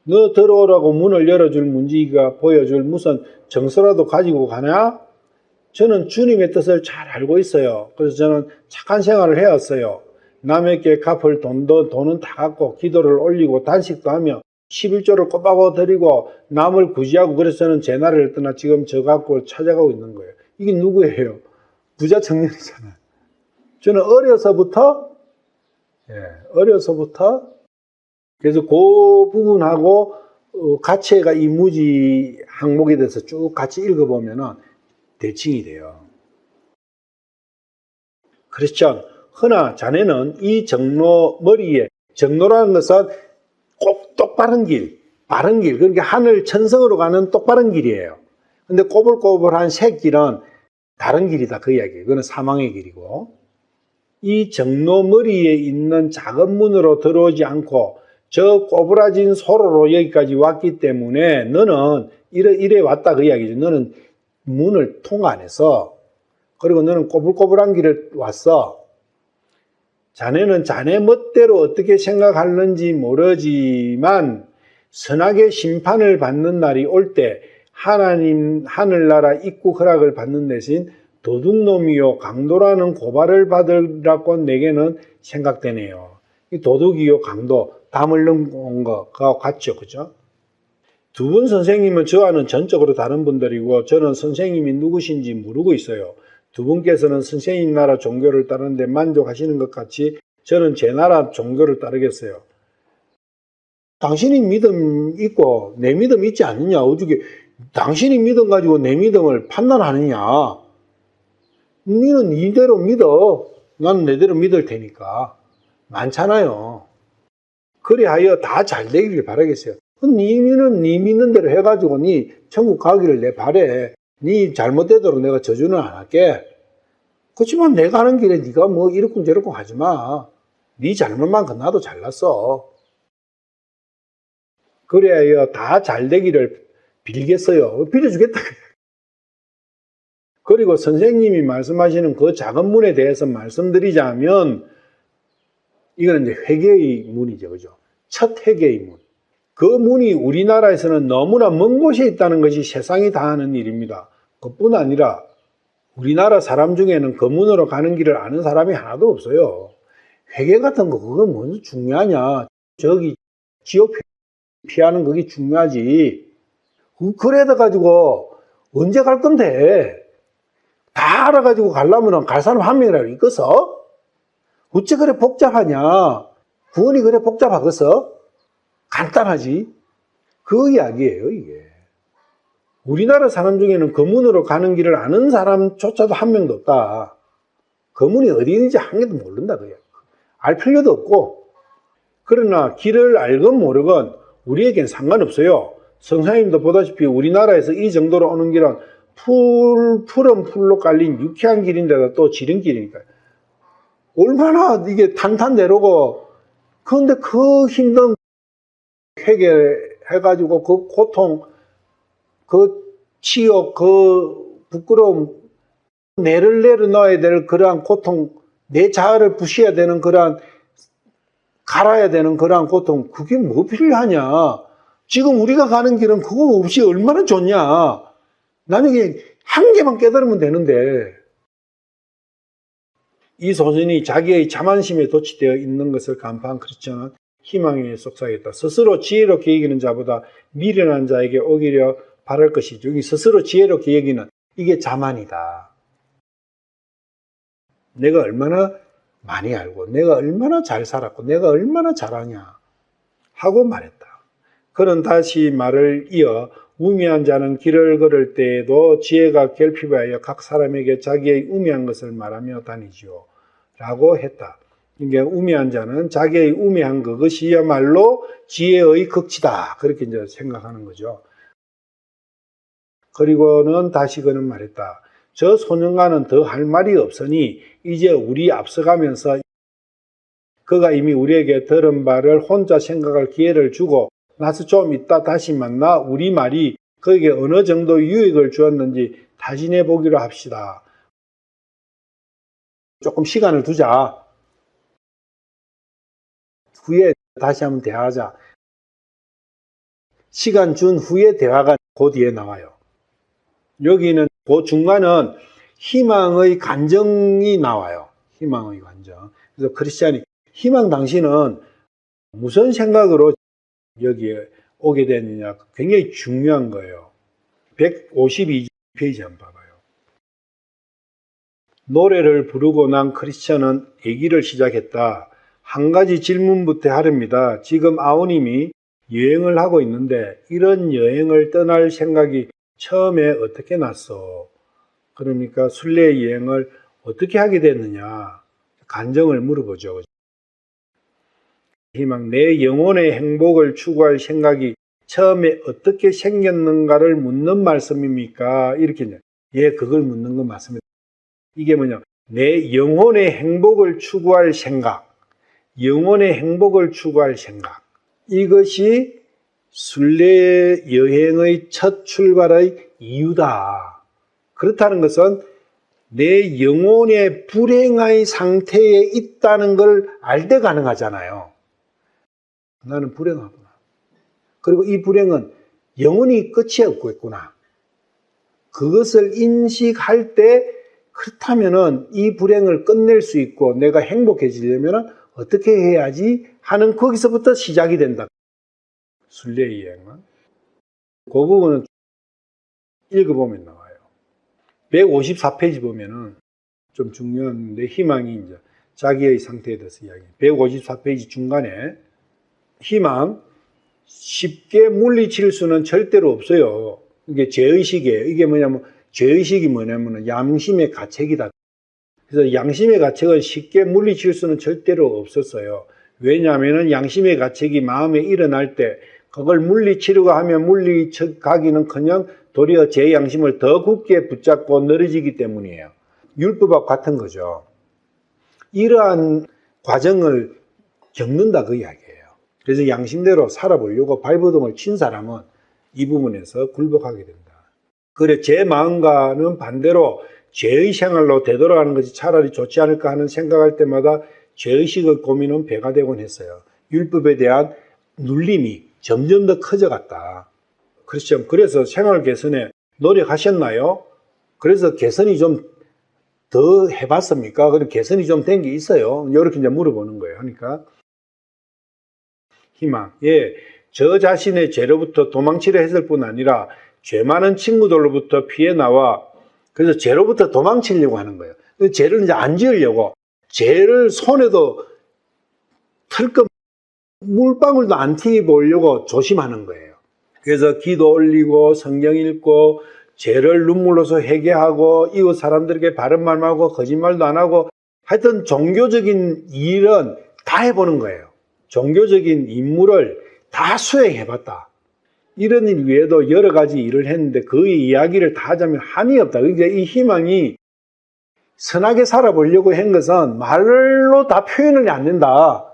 너 들어오라고 문을 열어줄 문지기가 보여줄 무슨 정서라도 가지고 가냐? 저는 주님의 뜻을 잘 알고 있어요. 그래서 저는 착한 생활을 해왔어요. 남에게 갚을 돈은 다 갖고 기도를 올리고 단식도 하며 11조를 꼬박꼬박 드리고 남을 구제하고 그래서 저는 제 나라를 떠나 지금 저 갖고 찾아가고 있는 거예요. 이게 누구예요? 부자 청년이잖아요. 저는 어려서부터 그래서 그 부분하고 가치가 이 무지 항목에 대해서 쭉 같이 읽어보면은 대칭이 돼요. 크리스천, 허나 자네는 이 정로 머리에, 정로라는 것은 꼭 똑바른 길, 바른 길, 그러니까 하늘 천성으로 가는 똑바른 길이에요. 근데 꼬불꼬불한 새길은 다른 길이다. 그 이야기예요. 그건 사망의 길이고. 이 정로 머리에 있는 작은 문으로 들어오지 않고 저 꼬부라진 소로로 여기까지 왔기 때문에 너는 이래 왔다 그 이야기죠. 너는 문을 통과 안 해서 그리고 너는 꼬불꼬불한 길을 왔어. 자네는 자네 멋대로 어떻게 생각하는지 모르지만 선악의 심판을 받는 날이 올 때 하나님 하늘나라 입국 허락을 받는 대신 도둑놈이요 강도라는 고발을 받으라고 내게는 생각되네요. 이 도둑이요 강도 담을 넘은 것과 같죠. 그죠? 두 분 선생님은 저와는 전적으로 다른 분들이고 저는 선생님이 누구신지 모르고 있어요. 두 분께서는 선생님 나라 종교를 따르는데 만족하시는 것 같이 저는 제 나라 종교를 따르겠어요. 당신이 믿음 있고 내 믿음 있지 않느냐. 어떻게 당신이 믿음 가지고 내 믿음을 판단하느냐. 너는 이대로 믿어. 나는 내대로 믿을 테니까. 많잖아요. 그리하여 다 잘 되기를 바라겠어요. 니는 니 믿는 대로 해가지고 니 천국 가기를 내 바래. 니 잘못되도록 내가 저주는 안 할게. 그렇지만 내가 하는 길에 네가 뭐 이렇쿵 저렇쿵 하지 마. 네 잘못만큼 나도 잘났어. 그래야 다 잘 되기를 빌겠어요. 빌어주겠다. 그리고 선생님이 말씀하시는 그 작은 문에 대해서 말씀드리자면 이거는 이제 회개의 문이죠. 그죠? 첫 회개의 문. 그 문이 우리나라에서는 너무나 먼 곳에 있다는 것이 세상이 다 하는 일입니다. 그뿐 아니라 우리나라 사람 중에는 그 문으로 가는 길을 아는 사람이 하나도 없어요. 회개 같은 거 그거 뭔 중요하냐. 저기 지옥 피하는 그게 중요하지. 그래다 가지고 언제 갈 건데. 다 알아가지고 가려면 갈 사람 한 명이라도 있겠어? 어째 그래 복잡하냐? 구원이 그래 복잡하겠어? 간단하지? 그 이야기예요, 이게. 우리나라 사람 중에는 그 문으로 가는 길을 아는 사람조차도 한 명도 없다. 그 문이 어디 있는지 한 개도 모른다, 그게. 알 필요도 없고. 그러나 길을 알건 모르건 우리에겐 상관없어요. 성사님도 보다시피 우리나라에서 이 정도로 오는 길은 푸른 풀로 깔린 유쾌한 길인데다 또 지름길이니까요. 얼마나 이게 탄탄대로고, 그런데 그 힘든 회개해가지고 그 고통, 그 치욕, 그 부끄러움, 내를 내려놔야 될 그러한 고통, 내 자아를 부셔야 되는 그러한, 갈아야 되는 그러한 고통, 그게 뭐 필요하냐? 지금 우리가 가는 길은 그거 없이 얼마나 좋냐? 나중에 한 개만 깨달으면 되는데, 이 소전이 자기의 자만심에 도취되어 있는 것을 간파한 크리스천은 희망에 속삭였다. 스스로 지혜롭게 여기는 자보다 미련한 자에게 오기려 바랄 것이죠. 여기 스스로 지혜롭게 여기는 이게 자만이다. 내가 얼마나 많이 알고, 내가 얼마나 잘 살았고, 내가 얼마나 잘하냐 하고 말했다. 그는 다시 말을 이어 우매한 자는 길을 걸을 때에도 지혜가 결핍하여 각 사람에게 자기의 우매한 것을 말하며 다니지요. 라고 했다. 이게 우매한 자는 자기의 우매한 그것이야말로 지혜의 극치다. 그렇게 이제 생각하는 거죠. 그리고는 다시 그는 말했다. 저 소년과는 더 할 말이 없으니 이제 우리 앞서가면서 그가 이미 우리에게 들은 바를 혼자 생각할 기회를 주고 나서 좀 이따 다시 만나 우리 말이 그에게 어느 정도 유익을 주었는지 타진해 보기로 합시다. 조금 시간을 두자. 후에 다시 한번 대화하자. 시간 준 후에 대화가 그 뒤에 나와요. 여기는 그 중간은 희망의 간정이 나와요. 희망의 간정. 그래서 크리스찬이 희망 당신은 무슨 생각으로 여기에 오게 됐느냐 굉장히 중요한 거예요. 152페이지 한번 봐봐요. 노래를 부르고 난 크리스찬은 얘기를 시작했다. 한 가지 질문부터 하렵니다. 지금 아우님이 여행을 하고 있는데 이런 여행을 떠날 생각이 처음에 어떻게 났어? 그러니까 순례 여행을 어떻게 하게 됐느냐? 간정을 물어보죠. 희망, 내 영혼의 행복을 추구할 생각이 처음에 어떻게 생겼는가를 묻는 말씀입니까? 이렇게 예, 그걸 묻는 건 맞습니다. 이게 뭐냐? 내 영혼의 행복을 추구할 생각, 영혼의 행복을 추구할 생각. 이것이 순례 여행의 첫 출발의 이유다. 그렇다는 것은 내 영혼의 불행의 상태에 있다는 걸 알 때 가능하잖아요. 나는 불행하구나. 그리고 이 불행은 영원히 끝이 없고 있구나. 그것을 인식할 때 그렇다면은 이 불행을 끝낼 수 있고 내가 행복해지려면 어떻게 해야지 하는 거기서부터 시작이 된다. 순례 여행은. 그 부분은 읽어보면 나와요. 154페이지 보면은 좀 중요한데 희망이 이제 자기의 상태에 대해서 이야기해요. 154페이지 중간에 희망, 쉽게 물리칠 수는 절대로 없어요. 이게 죄의식이에요. 이게 뭐냐면, 죄의식이 뭐냐면 양심의 가책이다. 그래서 양심의 가책은 쉽게 물리칠 수는 절대로 없었어요. 왜냐하면 양심의 가책이 마음에 일어날 때 그걸 물리치려고 하면 물리쳐가기는 그냥 도리어 제 양심을 더 굳게 붙잡고 늘어지기 때문이에요. 율법하고 같은 거죠. 이러한 과정을 겪는다 그 이야기예요. 그래서 양심대로 살아보려고 발버둥을 친 사람은 이 부분에서 굴복하게 된다. 그래 제 마음과는 반대로 죄의 생활로 되돌아가는 것이 차라리 좋지 않을까 하는 생각할 때마다 죄의식의 고민은 배가 되곤 했어요. 율법에 대한 눌림이 점점 더 커져갔다. 그렇죠. 그래서 생활 개선에 노력하셨나요? 그래서 개선이 좀 더 해봤습니까? 그리고 개선이 좀 된 게 있어요. 이렇게 이제 물어보는 거예요. 그러니까 희망. 예, 저 자신의 죄로부터 도망치려 했을 뿐 아니라 죄 많은 친구들로부터 피해 나와 그래서 죄로부터 도망치려고 하는 거예요. 죄를 이제 안 지으려고 죄를 손에도 털끔 물방울도 안 튀게 보려고 조심하는 거예요. 그래서 기도 올리고 성경 읽고 죄를 눈물로서 회개하고 이웃 사람들에게 바른 말하고 거짓말도 안 하고 하여튼 종교적인 일은 다 해보는 거예요. 종교적인 임무를 다 수행해봤다. 이런 일 외에도 여러 가지 일을 했는데 그 이야기를 다 하자면 한이 없다. 그러니까 이 희망이 선하게 살아보려고 한 것은 말로 다 표현을 안 된다.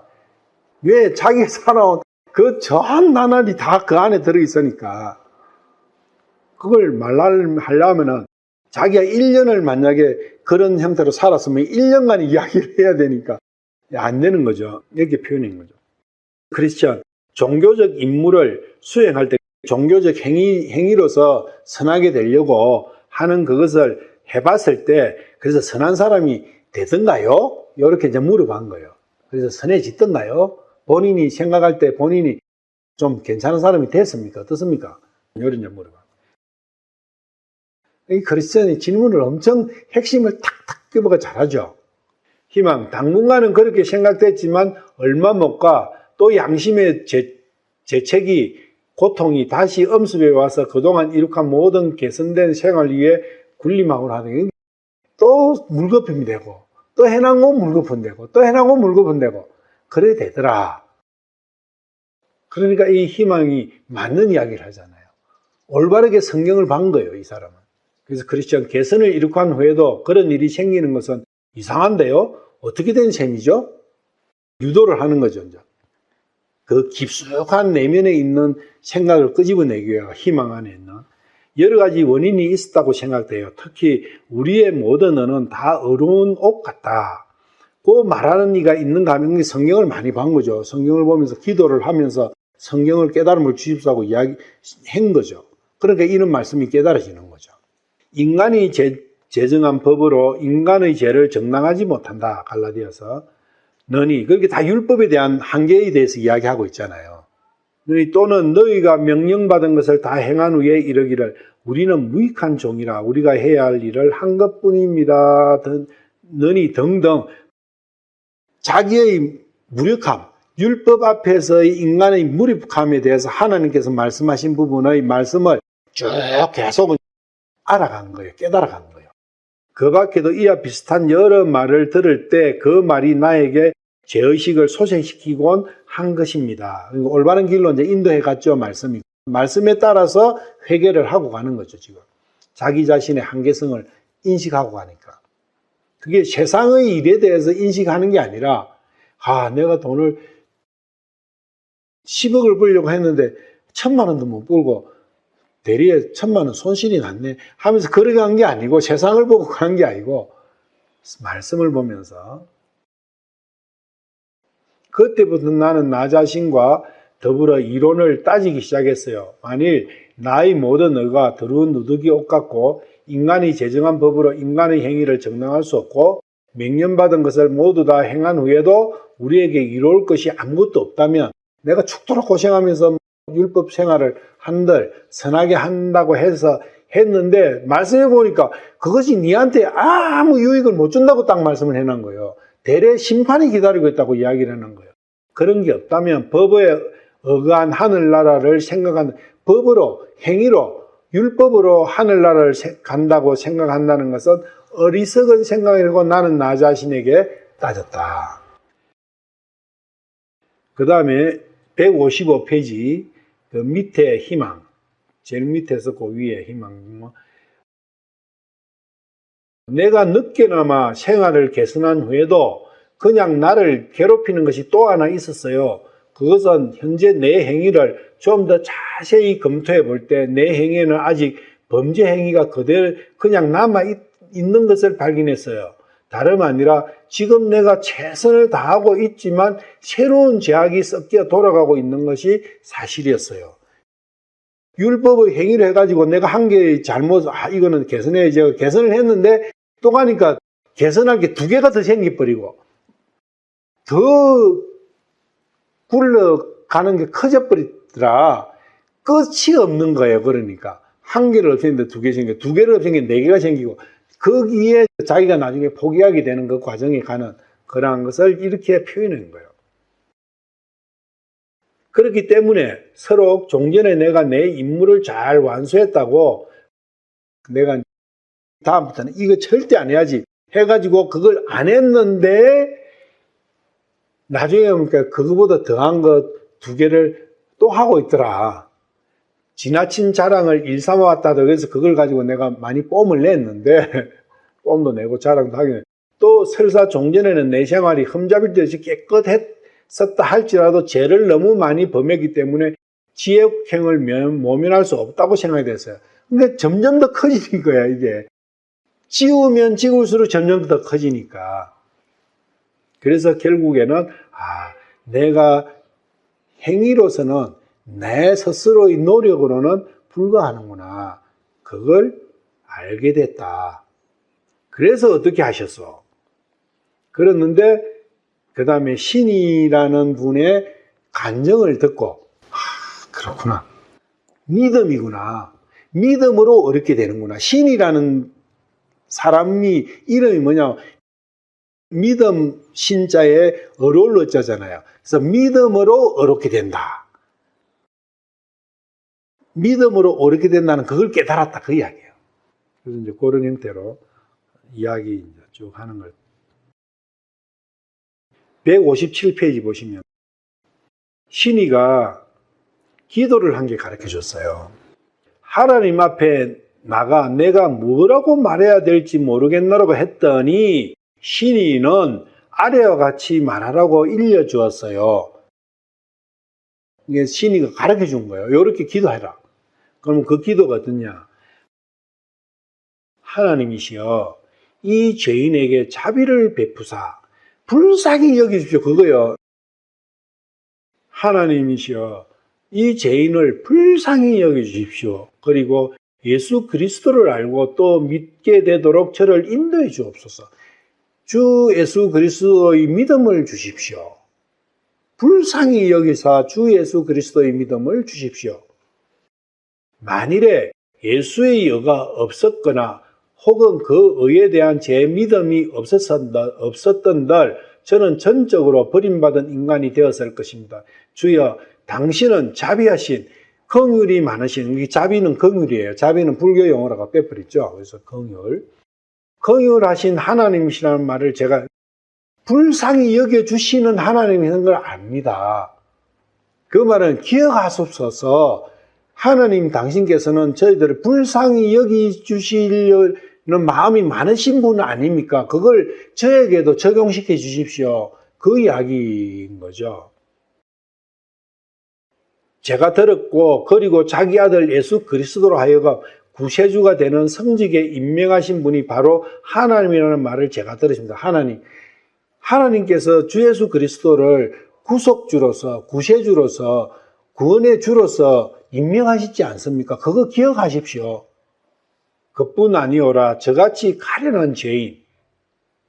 왜? 자기가 살아온 그 전 나날이 다 그 안에 들어있으니까. 그걸 말하려면은 자기가 1년을 만약에 그런 형태로 살았으면 1년간 이야기를 해야 되니까 안 되는 거죠. 이렇게 표현한 거죠. 크리스천, 종교적 임무를 수행할 때 종교적 행위로서 선하게 되려고 하는 그것을 해봤을 때 그래서 선한 사람이 되던가요? 이렇게 이제 물어본 거예요. 그래서 선해지던가요? 본인이 생각할 때 본인이 좀 괜찮은 사람이 됐습니까? 어떻습니까? 이런 이제 물어봐. 이 크리스천이 질문을 엄청 핵심을 탁탁 껴보가 잘하죠. 희망, 당분간은 그렇게 생각됐지만 얼마 못 가 또 양심의 재책이 고통이 다시 엄습해 와서 그동안 이룩한 모든 개선된 생활 위에 군림하고 하는 또 물거품이 되고 또 해난 건 물거품 되고 또 해난 건 물거품 되고 그래 되더라. 그러니까 이 희망이 맞는 이야기를 하잖아요. 올바르게 성경을 본 거예요, 이 사람은. 그래서 크리스천 개선을 이룩한 후에도 그런 일이 생기는 것은 이상한데요? 어떻게 된 셈이죠? 유도를 하는 거죠, 이제. 그 깊숙한 내면에 있는 생각을 끄집어내기 위해 희망 안에 있는 여러 가지 원인이 있었다고 생각돼요. 특히 우리의 모든 언어는 다 어려운 옷 같다. 그 말하는 이가 있는가 하면 성경을 많이 본 거죠. 성경을 보면서 기도를 하면서 성경을 깨달음을 주십사고 이야기한 거죠. 그러니까 이런 말씀이 깨달아지는 거죠. 인간이 제정한 법으로 인간의 죄를 정당하지 못한다. 갈라디아서. 너니 그렇게 다 율법에 대한 한계에 대해서 이야기하고 있잖아요. 너희 또는 너희가 명령받은 것을 다 행한 후에 이르기를 우리는 무익한 종이라 우리가 해야 할 일을 한 것뿐입니다. 너니 등등 자기의 무력함, 율법 앞에서의 인간의 무력함에 대해서 하나님께서 말씀하신 부분의 말씀을 쭉 계속 알아간 거예요. 깨달아간 거예요. 그 밖에도 이와 비슷한 여러 말을 들을 때 그 말이 나에게 죄의식을 소생시키곤 한 것입니다. 올바른 길로 이제 인도해 갔죠, 말씀이. 말씀에 따라서 회개를 하고 가는 거죠, 지금. 자기 자신의 한계성을 인식하고 가니까. 그게 세상의 일에 대해서 인식하는 게 아니라, 내가 돈을 10억을 벌려고 했는데 1,000만 원도 못 벌고 대리에 1,000만 원 손실이 났네 하면서 그렇게 간 게 아니고 세상을 보고 가는 게 아니고 말씀을 보면서 그때부터 나는 나 자신과 더불어 이론을 따지기 시작했어요. 만일 나의 모든 의가 더러운 누더기 옷 같고 인간이 제정한 법으로 인간의 행위를 정당할 수 없고 명령받은 것을 모두 다 행한 후에도 우리에게 이로울 것이 아무것도 없다면 내가 죽도록 고생하면서 율법 생활을 한들 선하게 한다고 해서 했는데 말씀해 보니까 그것이 니한테 아무 유익을 못 준다고 딱 말씀을 해놓은 거예요. 대래 심판이 기다리고 있다고 이야기를 하는 거예요. 그런 게 없다면 법에 의한 하늘나라를 생각하는 법으로 행위로 율법으로 하늘나라를 간다고 생각한다는 것은 어리석은 생각이라고 나는 나 자신에게 따졌다. 그 다음에 155페이지 그 밑에 희망 제일 밑에서 그 위에 희망 내가 늦게나마 생활을 개선한 후에도 그냥 나를 괴롭히는 것이 또 하나 있었어요. 그것은 현재 내 행위를 좀 더 자세히 검토해 볼 때 내 행위는 아직 범죄 행위가 그대로 그냥 남아 있는 것을 발견했어요. 다름 아니라 지금 내가 최선을 다하고 있지만 새로운 죄악이 섞여 돌아가고 있는 것이 사실이었어요. 율법의 행위를 해가지고 내가 한 개 잘못, 이거는 개선해야지. 개선을 했는데 또 가니까 개선할 게 두 개가 더 생겨버리고 더 굴러가는 게 커져버리더라. 끝이 없는 거예요. 그러니까 한 개를 없애는데 두 개 생겨, 두 개를 없애는데 네 개가 생기고 거기에 자기가 나중에 포기하게 되는 그 과정에 가는 그러한 것을 이렇게 표현한 거예요. 그렇기 때문에 서로 종전에 내가 내 임무를 잘 완수했다고 내가 다음부터는 이거 절대 안 해야지 해가지고 그걸 안 했는데 나중에 보니까 그거보다 더한 것 두 개를 또 하고 있더라. 지나친 자랑을 일삼아왔다도 그래서 그걸 가지고 내가 많이 뽐을 냈는데 뽐도 내고 자랑도 하긴 또 설사 종전에는 내 생활이 흠잡을 듯이 깨끗했었다 할지라도 죄를 너무 많이 범했기 때문에 지역행을 모면할 수 없다고 생각이 됐어요. 근데 점점 더 커지는 거야 이게. 지우면 지울수록 점점 더 커지니까. 그래서 결국에는 내가 행위로서는 내 스스로의 노력으로는 불가하는구나. 그걸 알게 됐다. 그래서 어떻게 하셨어? 그랬는데 그 다음에 신이라는 분의 간증을 듣고 그렇구나. 믿음이구나. 믿음으로 어렵게 되는구나. 신이라는 사람이 이름이 뭐냐? 믿음 신자에 어려울 어쩌잖아요. 그래서 믿음으로 어렵게 된다. 믿음으로 어렵게 된다는 그걸 깨달았다. 그 이야기예요. 그래서 이제 그런 형태로 이야기 이제 쭉 하는 걸. 157페이지 보시면 신이가 기도를 한 게 가르쳐 줬어요. 하나님 앞에 나가 내가 뭐라고 말해야 될지 모르겠노라고 했더니 신이는 아래와 같이 말하라고 일러주었어요. 이게 신이가 가르쳐 준 거예요. 이렇게 기도해라. 그러면 그 기도가 어떠냐? 하나님이시여, 이 죄인에게 자비를 베푸사 불쌍히 여기십시오. 그거요. 하나님이시여, 이 죄인을 불쌍히 여기십시오. 그리고 예수 그리스도를 알고 또 믿게 되도록 저를 인도해 주옵소서. 주 예수 그리스도의 믿음을 주십시오. 불쌍히 여기사 주 예수 그리스도의 믿음을 주십시오. 만일에 예수의 여가 없었거나 혹은 그 의에 대한 제 믿음이 없었던들 저는 전적으로 버림받은 인간이 되었을 것입니다. 주여, 당신은 자비하신 긍휼이 많으신, 자비는 긍휼이에요. 자비는 불교 용어라고 빼버렸죠. 그래서 긍휼하신 하나님이시라는 말을 제가 불쌍히 여겨주시는 하나님이라는 걸 압니다. 그 말은 기억하옵소서. 하나님 당신께서는 저희들을 불쌍히 여기주시려는 마음이 많으신 분 아닙니까? 그걸 저에게도 적용시켜 주십시오. 그 이야기인 거죠. 제가 들었고 그리고 자기 아들 예수 그리스도로 하여금 구세주가 되는 성직에 임명하신 분이 바로 하나님이라는 말을 제가 들었습니다. 하나님께서 주 예수 그리스도를 구속주로서 구세주로서 구원의 주로서 임명하시지 않습니까? 그거 기억하십시오. 그뿐 아니오라 저같이 가련한 죄인,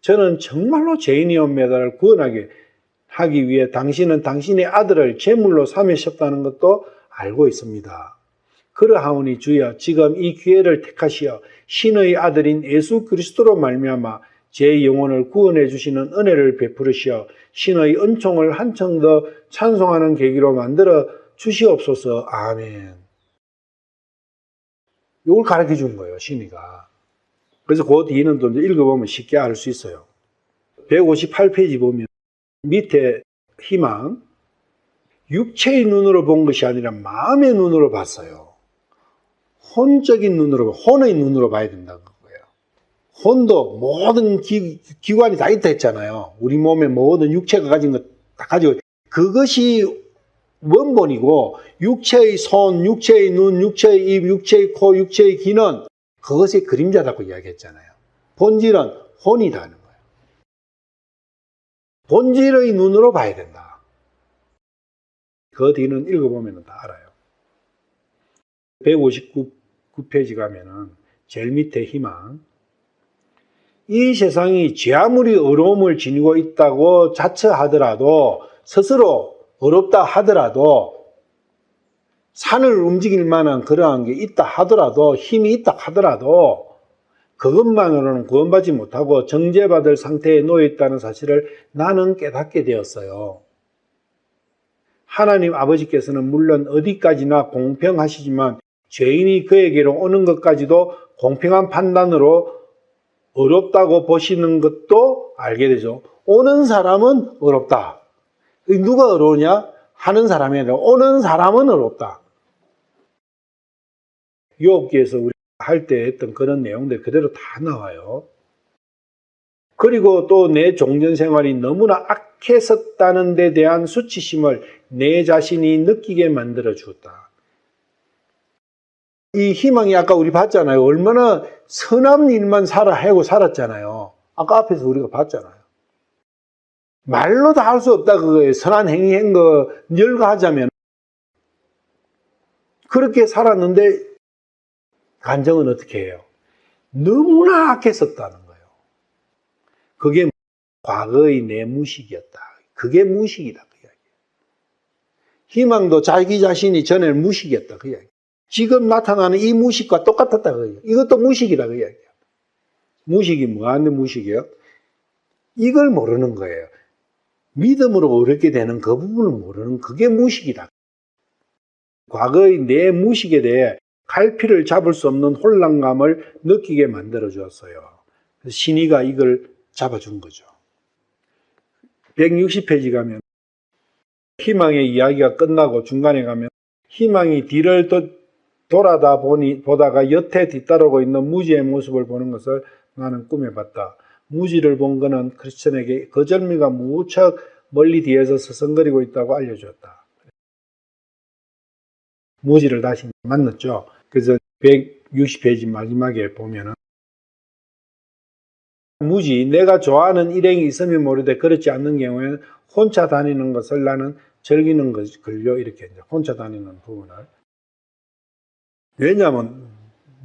저는 정말로 죄인이옵니다를 구원하게 하기 위해 당신은 당신의 아들을 제물로 삼으셨다는 것도 알고 있습니다. 그러하오니 주여, 지금 이 기회를 택하시어 신의 아들인 예수 그리스도로 말미암아 제 영혼을 구원해 주시는 은혜를 베푸시어 신의 은총을 한층 더 찬송하는 계기로 만들어 주시옵소서. 아멘. 이걸 가르쳐 준 거예요, 신이가. 그래서 그 뒤는 또 읽어보면 쉽게 알 수 있어요. 158페이지 보면 밑에 희망, 육체의 눈으로 본 것이 아니라 마음의 눈으로 봤어요. 혼적인 눈으로, 혼의 눈으로 봐야 된다는 거예요. 혼도 모든 기관이 다 있다 했잖아요. 우리 몸에 모든 육체가 가진 것 다 가지고 그것이 원본이고 육체의 손, 육체의 눈, 육체의 입, 육체의 코, 육체의 귀는 그것의 그림자라고 이야기했잖아요. 본질은 혼이다 하는 거예요. 본질의 눈으로 봐야 된다. 그 뒤는 읽어보면 다 알아요. 159페이지 가면은 제일 밑에 희망. 이 세상이 제 아무리 어려움을 지니고 있다고 자처하더라도 스스로 어렵다 하더라도 산을 움직일 만한 그러한 게 있다 하더라도 힘이 있다 하더라도 그것만으로는 구원받지 못하고 정죄받을 상태에 놓여 있다는 사실을 나는 깨닫게 되었어요. 하나님 아버지께서는 물론 어디까지나 공평하시지만 죄인이 그에게로 오는 것까지도 공평한 판단으로 어렵다고 보시는 것도 알게 되죠. 오는 사람은 어렵다. 누가 어려우냐? 하는 사람이 아니라 오는 사람은 어렵다. 욥기에서 우리가 할 때 했던 그런 내용들 그대로 다 나와요. 그리고 또 내 종전 생활이 너무나 악했었다는 데 대한 수치심을 내 자신이 느끼게 만들어 주었다. 이 희망이 아까 우리 봤잖아요. 얼마나 선한 일만 하고 살았잖아요. 아까 앞에서 우리가 봤잖아요. 말로 다 할 수 없다 그거예요. 선한 행위 한 거 열거하자면. 그렇게 살았는데 간정은 어떻게 해요? 너무나 악했었다는 거예요. 그게 과거의 내 무식이었다. 그게 무식이다 그 이야기예요. 희망도 자기 자신이 전에는 무식이었다 그 이야기예요. 지금 나타나는 이 무식과 똑같았다 그 이야기예요. 이것도 무식이다 그 이야기예요. 무식이 뭐하는 무식이에요? 이걸 모르는 거예요. 믿음으로 어렵게 되는 그 부분을 모르는 그게 무식이다. 과거의 내 무식에 대해 갈피를 잡을 수 없는 혼란감을 느끼게 만들어 주었어요. 신이가 이걸 잡아준 거죠. 160페이지 가면 희망의 이야기가 끝나고 중간에 가면 희망이 뒤를 보다가 여태 뒤따르고 있는 무지의 모습을 보는 것을 나는 꿈에 봤다. 무지를 본 그는 크리스천에게 거절미가 무척 멀리 뒤에서 서성거리고 있다고 알려주었다. 무지를 다시 만났죠. 그래서 160페이지 마지막에 보면은 무지, 내가 좋아하는 일행이 있으면 모르되 그렇지 않는 경우에는 혼자 다니는 것을 나는 즐기는 걸요. 이렇게 이제 혼자 다니는 부분을. 왜냐하면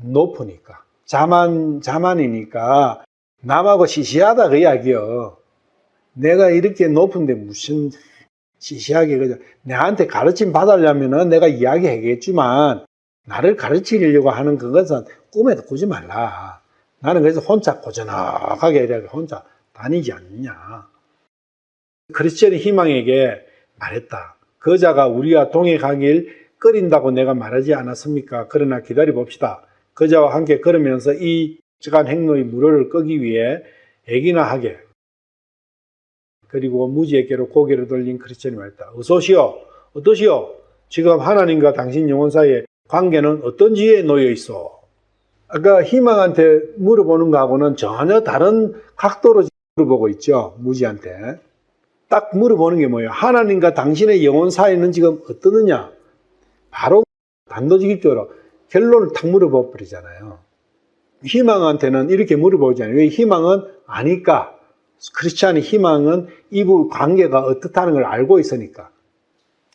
높으니까. 자만이니까 남하고 시시하다 그 이야기요. 내가 이렇게 높은데 무슨 시시하게 그냥 내한테 가르침 받으려면은 내가 이야기하겠지만 나를 가르치려고 하는 그것은 꿈에도 꾸지 말라. 나는 그래서 혼자 고즈넉하게 이렇게 혼자 다니지 않느냐. 크리스천의 희망에게 말했다. 그자가 우리와 동행하길 꺼린다고 내가 말하지 않았습니까? 그러나 기다려 봅시다. 그자와 함께 걸으면서 이 적한 행로의 무료를 끄기 위해 애기나 하게. 그리고 무지에게로 고개를 돌린 크리스천이 말했다. 어서오시오. 어떠시오? 지금 하나님과 당신 영혼 사이에 관계는 어떤 지혜에 놓여 있어? 아까 희망한테 물어보는 거하고는 전혀 다른 각도로 물어보고 있죠. 무지한테. 딱 물어보는 게 뭐예요? 하나님과 당신의 영혼 사이는 지금 어떠느냐? 바로 단도직입적으로 결론을 탁 물어봐 버리잖아요. 희망한테는 이렇게 물어보잖아요. 왜 희망은 아니까. 크리스찬의 희망은 이부 관계가 어떻다는 걸 알고 있으니까.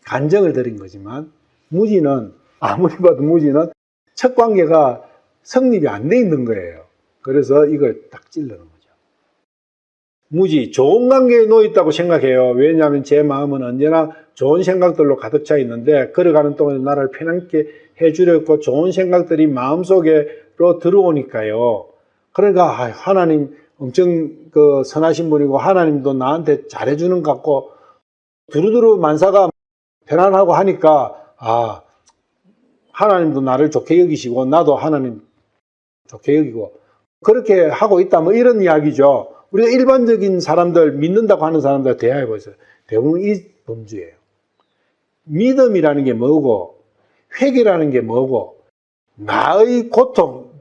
간정을 드린 거지만 무지는 아무리 봐도 무지는 첫 관계가 성립이 안 돼 있는 거예요. 그래서 이걸 딱 찔르는 거죠. 무지, 좋은 관계에 놓여 있다고 생각해요. 왜냐하면 제 마음은 언제나 좋은 생각들로 가득 차 있는데 걸어가는 동안에 나를 편안하게 해주려고 좋은 생각들이 마음속으로 들어오니까요. 그러니까 하나님 엄청 선하신 분이고 하나님도 나한테 잘해주는 것 같고 두루두루 만사가 편안하고 하니까 하나님도 나를 좋게 여기시고 나도 하나님 좋게 여기고 그렇게 하고 있다 뭐 이런 이야기죠. 우리가 일반적인 사람들 믿는다고 하는 사람들 대화해 보세요. 대부분 이 범주예요. 믿음이라는 게 뭐고 회개라는 게 뭐고 나의 고통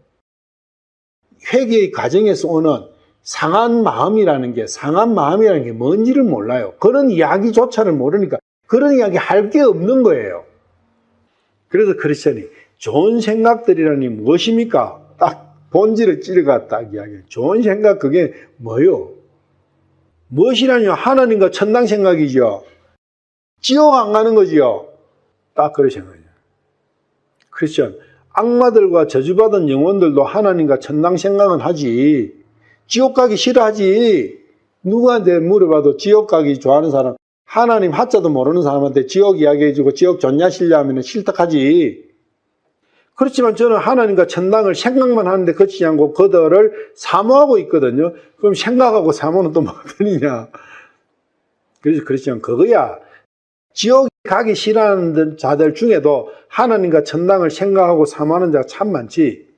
회개의 과정에서 오는 상한 마음이라는 게 뭔지를 몰라요. 그런 이야기조차를 모르니까 그런 이야기 할 게 없는 거예요. 그래서 크리스천이 좋은 생각들이라니 무엇입니까? 딱 본질을 찌르가 딱 이야기해요. 좋은 생각 그게 뭐요? 무엇이라뇨? 하나님과 천당 생각이죠. 지옥 안 가는 거지요. 딱 그런 생각이에요. 크리스천, 악마들과 저주받은 영혼들도 하나님과 천당 생각은 하지. 지옥 가기 싫어하지. 누구한테 물어봐도 지옥 가기 좋아하는 사람, 하나님 하자도 모르는 사람한테 지옥 이야기해주고 지옥 좋냐 싫냐 하면 싫다하지. 그렇지만 저는 하나님과 천당을 생각만 하는데 그치지 않고 그들을 사모하고 있거든요. 그럼 생각하고 사모는 또 뭐가 틀리냐. 그래서 그렇지만 그거야. 지옥 가기 싫어하는 자들 중에도 하나님과 천당을 생각하고 사모하는 자가 참 많지.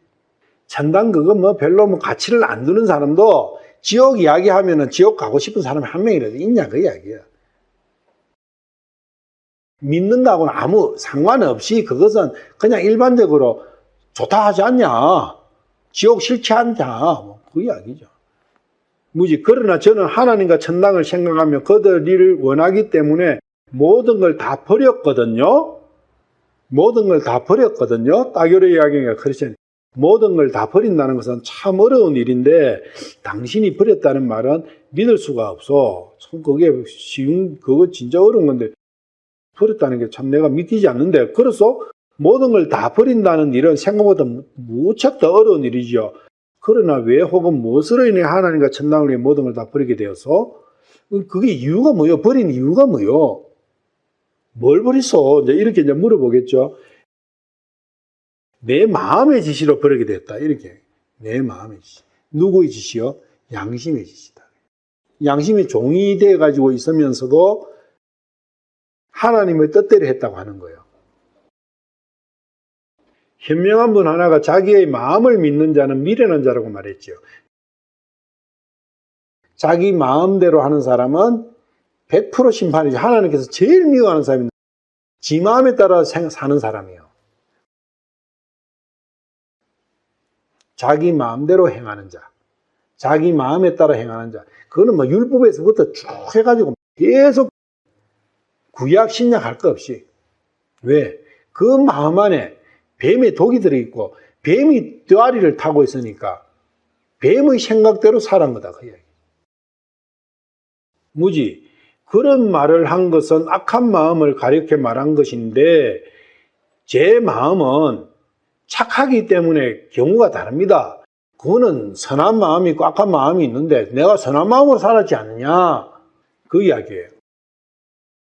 천당 그거 뭐 별로 뭐 가치를 안 두는 사람도 지옥 이야기하면은 지옥 가고 싶은 사람이 한 명이라도 있냐 그 이야기야. 믿는다고는 아무 상관없이 그것은 그냥 일반적으로 좋다 하지 않냐. 지옥 싫지 않냐. 뭐 그 이야기죠. 무지. 그러나 저는 하나님과 천당을 생각하며 그들을 원하기 때문에 모든 걸 다 버렸거든요. 모든 걸 다 버렸거든요. 따교로 이야기가 그렇지. 모든 걸 다 버린다는 것은 참 어려운 일인데 당신이 버렸다는 말은 믿을 수가 없어. 참 그게 쉬운, 그거 진짜 어려운 건데 버렸다는 게 참 내가 믿기지 않는데, 그래서 모든 걸 다 버린다는 일은 생각보다 무척 더 어려운 일이죠. 그러나 왜 혹은 무엇으로 인해 하나님과 천당을 위해 모든 걸 다 버리게 되어서? 그게 이유가 뭐요? 버린 이유가 뭐요? 뭘 버렸어? 이제 이렇게 물어보겠죠. 내 마음의 지시로 버리게 됐다. 이렇게. 내 마음의 지시. 누구의 지시요? 양심의 지시다. 양심이 종이 되어가지고 있으면서도 하나님의 뜻대로 했다고 하는 거예요. 현명한 분 하나가 자기의 마음을 믿는 자는 미련한 자라고 말했죠. 자기 마음대로 하는 사람은 100% 심판이죠. 하나님께서 제일 미워하는 사람이 지 마음에 따라 사는 사람이에요. 자기 마음대로 행하는 자, 자기 마음에 따라 행하는 자, 그거는 뭐 율법에서부터 쭉 해가지고 계속 구약 신약 할 것 없이. 왜? 그 마음 안에 뱀의 독이 들어있고 뱀이 뼈아리를 타고 있으니까 뱀의 생각대로 살은 거다 그 이야기. 무지. 그런 말을 한 것은 악한 마음을 가리켜 말한 것인데 제 마음은 착하기 때문에 경우가 다릅니다. 그거는 선한 마음이 있고 악한 마음이 있는데 내가 선한 마음으로 살았지 않느냐 그 이야기예요.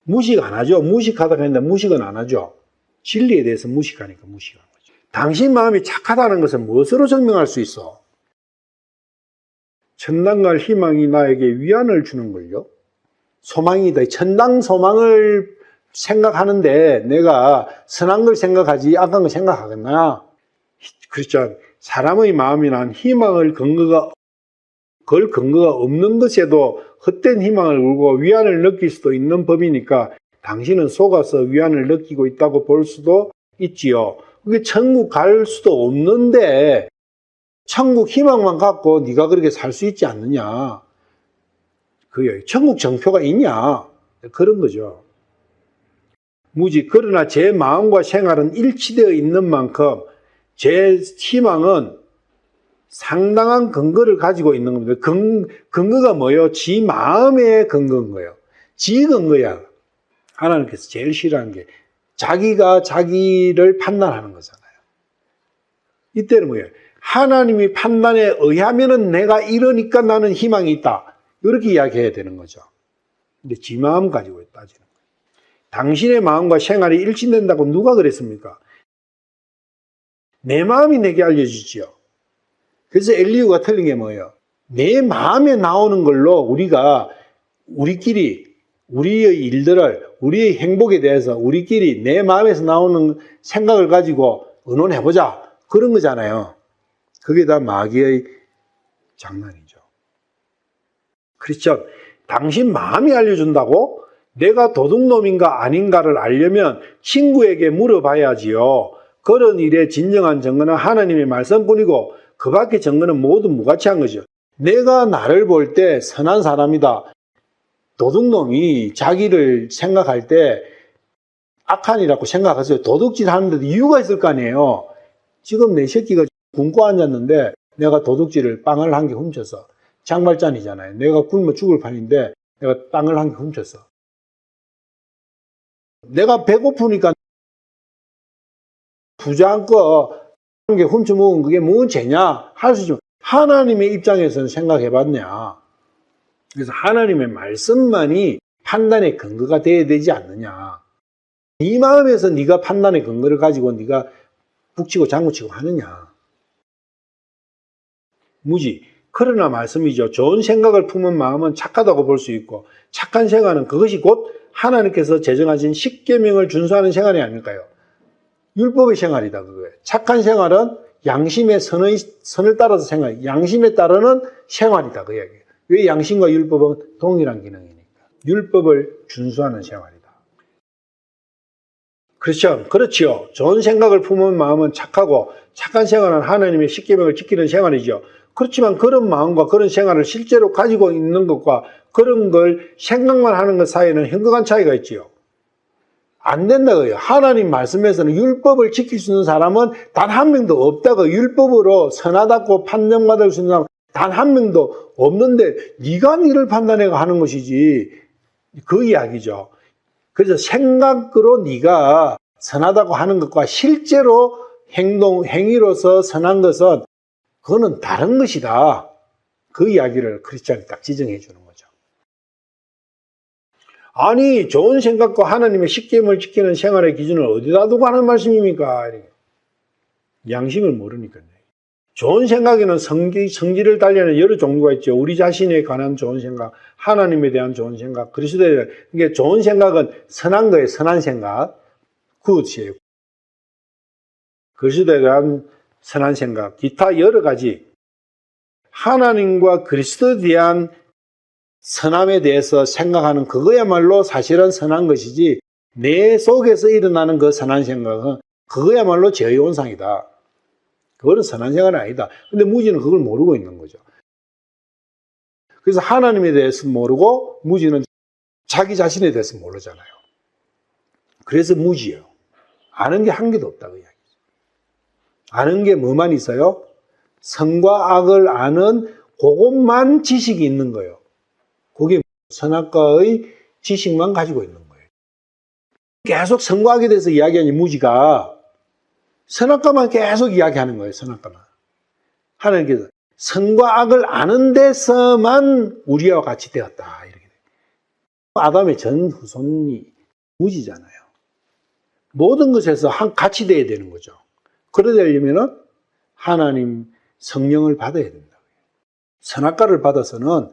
무식 안 하죠. 무식하다고 했는데 무식은 안 하죠. 진리에 대해서 무식하니까 무식한 거죠. 당신 마음이 착하다는 것은 무엇으로 증명할 수 있어? 천당 갈 희망이 나에게 위안을 주는 걸요. 소망이다. 천당 소망을 생각하는데 내가 선한 걸 생각하지 악한 걸 생각하겠나? 그렇죠. 사람의 마음이란 희망을 걸 근거가 없는 것에도 헛된 희망을 울고 위안을 느낄 수도 있는 법이니까 당신은 속아서 위안을 느끼고 있다고 볼 수도 있지요. 그게 천국 갈 수도 없는데 천국 희망만 갖고 네가 그렇게 살 수 있지 않느냐. 그게 천국 정표가 있냐. 그런 거죠. 무지. 그러나 제 마음과 생활은 일치되어 있는 만큼 제 희망은 상당한 근거를 가지고 있는 겁니다. 근거가 뭐예요? 지 마음의 근거인 거예요. 지 근거야. 하나님께서 제일 싫어하는 게 자기가 자기를 판단하는 거잖아요. 이때는 뭐예요? 하나님이 판단에 의하면은 내가 이러니까 나는 희망이 있다. 이렇게 이야기해야 되는 거죠. 근데 지 마음 가지고 따지는 거예요. 당신의 마음과 생활이 일치된다고 누가 그랬습니까? 내 마음이 내게 알려주지요. 그래서 엘리후가 틀린 게 뭐예요? 내 마음에 나오는 걸로 우리끼리 우리의 일들을, 우리의 행복에 대해서 우리끼리 내 마음에서 나오는 생각을 가지고 의논해보자. 그런 거잖아요. 그게 다 마귀의 장난이죠. 크리스천, 당신 마음이 알려준다고? 내가 도둑놈인가 아닌가를 알려면 친구에게 물어봐야지요. 그런 일의 진정한 증거는 하나님의 말씀뿐이고 그 밖에 증거는 모두 무가치한 거죠. 내가 나를 볼 때 선한 사람이다. 도둑놈이 자기를 생각할 때 악한이라고 생각하세요. 도둑질 하는데도 이유가 있을 거 아니에요. 지금 내 새끼가 굶고 앉았는데 내가 도둑질을 빵을 한 개 훔쳐서 장발잔이잖아요. 내가 굶어 죽을 판인데 내가 빵을 한 개 훔쳤어. 내가 배고프니까 부자한 거 한 개 훔쳐 먹은 그게 뭔 죄냐? 할 수 있지만 하나님의 입장에서는 생각해 봤냐? 그래서 하나님의 말씀만이 판단의 근거가 돼야 되지 않느냐? 네 마음에서 네가 판단의 근거를 가지고 네가 북치고 장구치고 하느냐? 무지. 그러나 말씀이죠. 좋은 생각을 품은 마음은 착하다고 볼 수 있고 착한 생활은 그것이 곧 하나님께서 제정하신 십계명을 준수하는 생활이 아닐까요? 율법의 생활이다 그거예요. 착한 생활은 양심의 선을 따라서 생활, 양심에 따르는 생활이다 그 이야기예요. 왜 양심과 율법은 동일한 기능이니까. 율법을 준수하는 생활이다. 그렇죠. 그렇지요. 좋은 생각을 품은 마음은 착하고 착한 생활은 하나님의 십계명을 지키는 생활이죠. 그렇지만 그런 마음과 그런 생활을 실제로 가지고 있는 것과 그런 걸 생각만 하는 것 사이에는 현격한 차이가 있지요. 안 된다고요. 하나님 말씀에서는 율법을 지킬 수 있는 사람은 단 한 명도 없다고. 율법으로 선하다고 판정받을 수 있는 사람 단 한 명도 없는데 네가 니를 판단해 하는 것이지. 그 이야기죠. 그래서 생각으로 네가 선하다고 하는 것과 실제로 행위로서 선한 것은 그거는 다른 것이다. 그 이야기를 크리스찬이 딱 지정해 주는 거죠. 아니, 좋은 생각과 하나님의 십계명을 지키는 생활의 기준을 어디다 두고 하는 말씀입니까? 양심을 모르니까요. 좋은 생각에는 성질을 달리하는 여러 종류가 있죠. 우리 자신에 관한 좋은 생각, 하나님에 대한 좋은 생각, 그리스도에 대한, 이게 좋은 생각은 선한 거예요. 선한 생각. 굿이에요. 그리스도에 대한 선한 생각, 기타 여러 가지. 하나님과 그리스도에 대한 선함에 대해서 생각하는 그거야말로 사실은 선한 것이지 내 속에서 일어나는 그 선한 생각은 그거야말로 죄의 온상이다. 그거는 선한 생각은 아니다. 근데 무지는 그걸 모르고 있는 거죠. 그래서 하나님에 대해서 모르고 무지는 자기 자신에 대해서 모르잖아요. 그래서 무지예요. 아는 게 한 개도 없다고 이야기죠. 아는 게 뭐만 있어요? 선과 악을 아는 그것만 지식이 있는 거예요. 그게 선악과의 지식만 가지고 있는 거예요. 계속 선과 악에 대해서 이야기하니 무지가 선악과만 계속 이야기하는 거예요. 선악과만. 하나님께서 선과 악을 아는 데서만 우리와 같이 되었다. 이렇게. 아담의 전 후손이 무지잖아요. 모든 것에서 같이 되어야 되는 거죠. 그러려면 하나님 성령을 받아야 된다. 선악과를 받아서는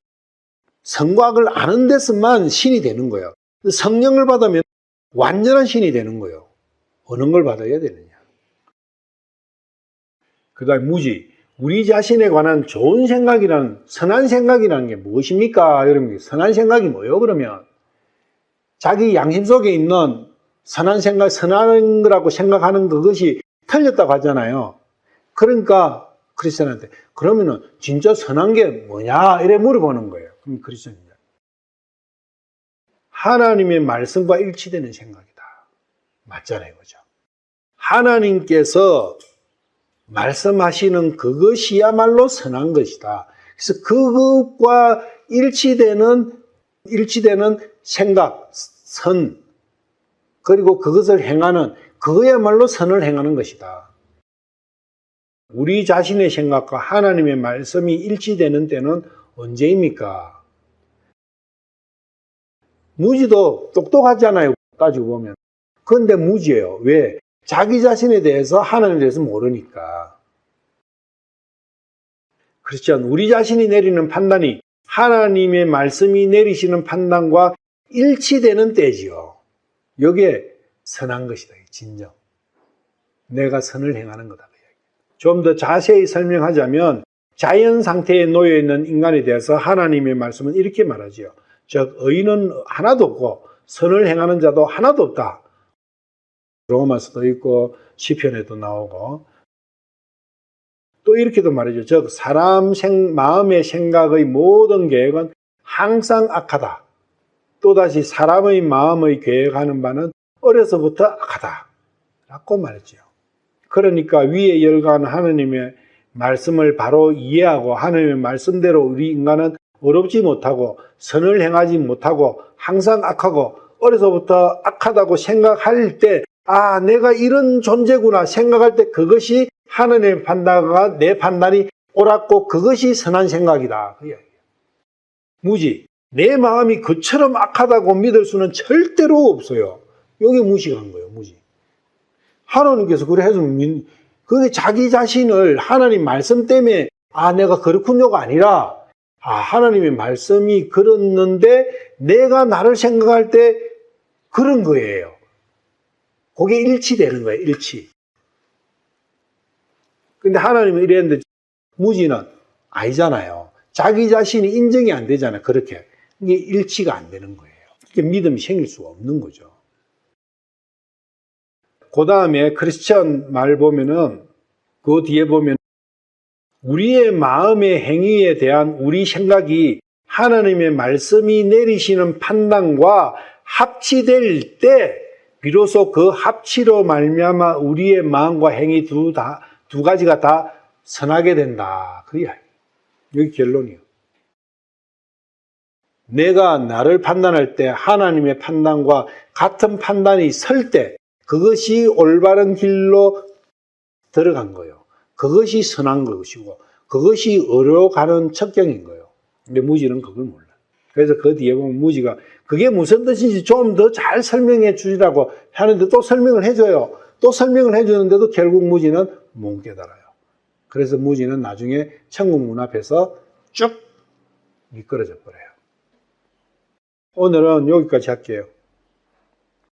선과 악을 아는 데서만 신이 되는 거예요. 성령을 받으면 완전한 신이 되는 거예요. 어느 걸 받아야 되느냐. 그 다음에 무지. 우리 자신에 관한 좋은 생각이라는, 선한 생각이라는 게 무엇입니까? 여러분, 선한 생각이 뭐예요, 그러면? 자기 양심 속에 있는 선한 생각, 선한 거라고 생각하는 그것이 틀렸다고 하잖아요. 그러니까 크리스천한테 그러면은 진짜 선한 게 뭐냐? 이래 물어보는 거예요. 그럼 크리스천입니다. 하나님의 말씀과 일치되는 생각이다. 맞잖아요, 그죠? 하나님께서 말씀하시는 그것이야말로 선한 것이다. 그래서 그것과 일치되는 생각, 선, 그리고 그것을 행하는, 그거야말로 선을 행하는 것이다. 우리 자신의 생각과 하나님의 말씀이 일치되는 때는 언제입니까? 무지도 똑똑하잖아요, 따지고 보면. 그런데 무지예요. 왜? 자기 자신에 대해서 하나님에 대해서 모르니까. 그렇죠. 우리 자신이 내리는 판단이 하나님의 말씀이 내리시는 판단과 일치되는 때지요. 이게 선한 것이다. 진정. 내가 선을 행하는 거다. 좀 더 자세히 설명하자면 자연 상태에 놓여있는 인간에 대해서 하나님의 말씀은 이렇게 말하지요. 즉 의인은 하나도 없고 선을 행하는 자도 하나도 없다. 로마서도 있고 시편에도 나오고 또 또 이렇게도 말이죠. 즉 사람 마음의 생각의 모든 계획은 항상 악하다. 또다시 사람의 마음의 계획하는 바는 어려서부터 악하다 라고 말했죠. 그러니까 위에 열간 하느님의 말씀을 바로 이해하고 하느님의 말씀대로 우리 인간은 어렵지 못하고 선을 행하지 못하고 항상 악하고 어려서부터 악하다고 생각할 때 아, 내가 이런 존재구나 생각할 때 그것이 하느님의 판단과 내 판단이 옳았고 그것이 선한 생각이다. 무지. 내 마음이 그처럼 악하다고 믿을 수는 절대로 없어요. 여기 무식한 거예요. 무지. 하나님께서 그래 해서 그게 자기 자신을 하나님 말씀 때문에 아 내가 그렇군요가 아니라 아 하나님의 말씀이 그렇는데 내가 나를 생각할 때 그런 거예요. 그게 일치되는 거예요. 일치. 근데 하나님은 이랬는데 무지는 아니잖아요. 자기 자신이 인정이 안 되잖아요. 그렇게. 이게 일치가 안 되는 거예요. 이게 믿음이 생길 수가 없는 거죠. 그 다음에 크리스천 말 보면은 그 뒤에 보면 우리의 마음의 행위에 대한 우리 생각이 하나님의 말씀이 내리시는 판단과 합치될 때 비로소 그 합치로 말미암아 우리의 마음과 행위 두 가지가 다 선하게 된다. 그 이야기. 여기 결론이요. 내가 나를 판단할 때 하나님의 판단과 같은 판단이 설 때 그것이 올바른 길로 들어간 거예요. 그것이 선한 것이고 그것이 어려가는 척경인 거예요. 근데 무지는 그걸 몰라. 그래서 그 뒤에 보면 무지가 그게 무슨 뜻인지 좀 더 잘 설명해 주시라고 하는데 또 설명을 해줘요. 또 설명을 해주는데도 결국 무지는 못 깨달아요. 그래서 무지는 나중에 천국 문 앞에서 쭉 미끄러져 버려요. 오늘은 여기까지 할게요.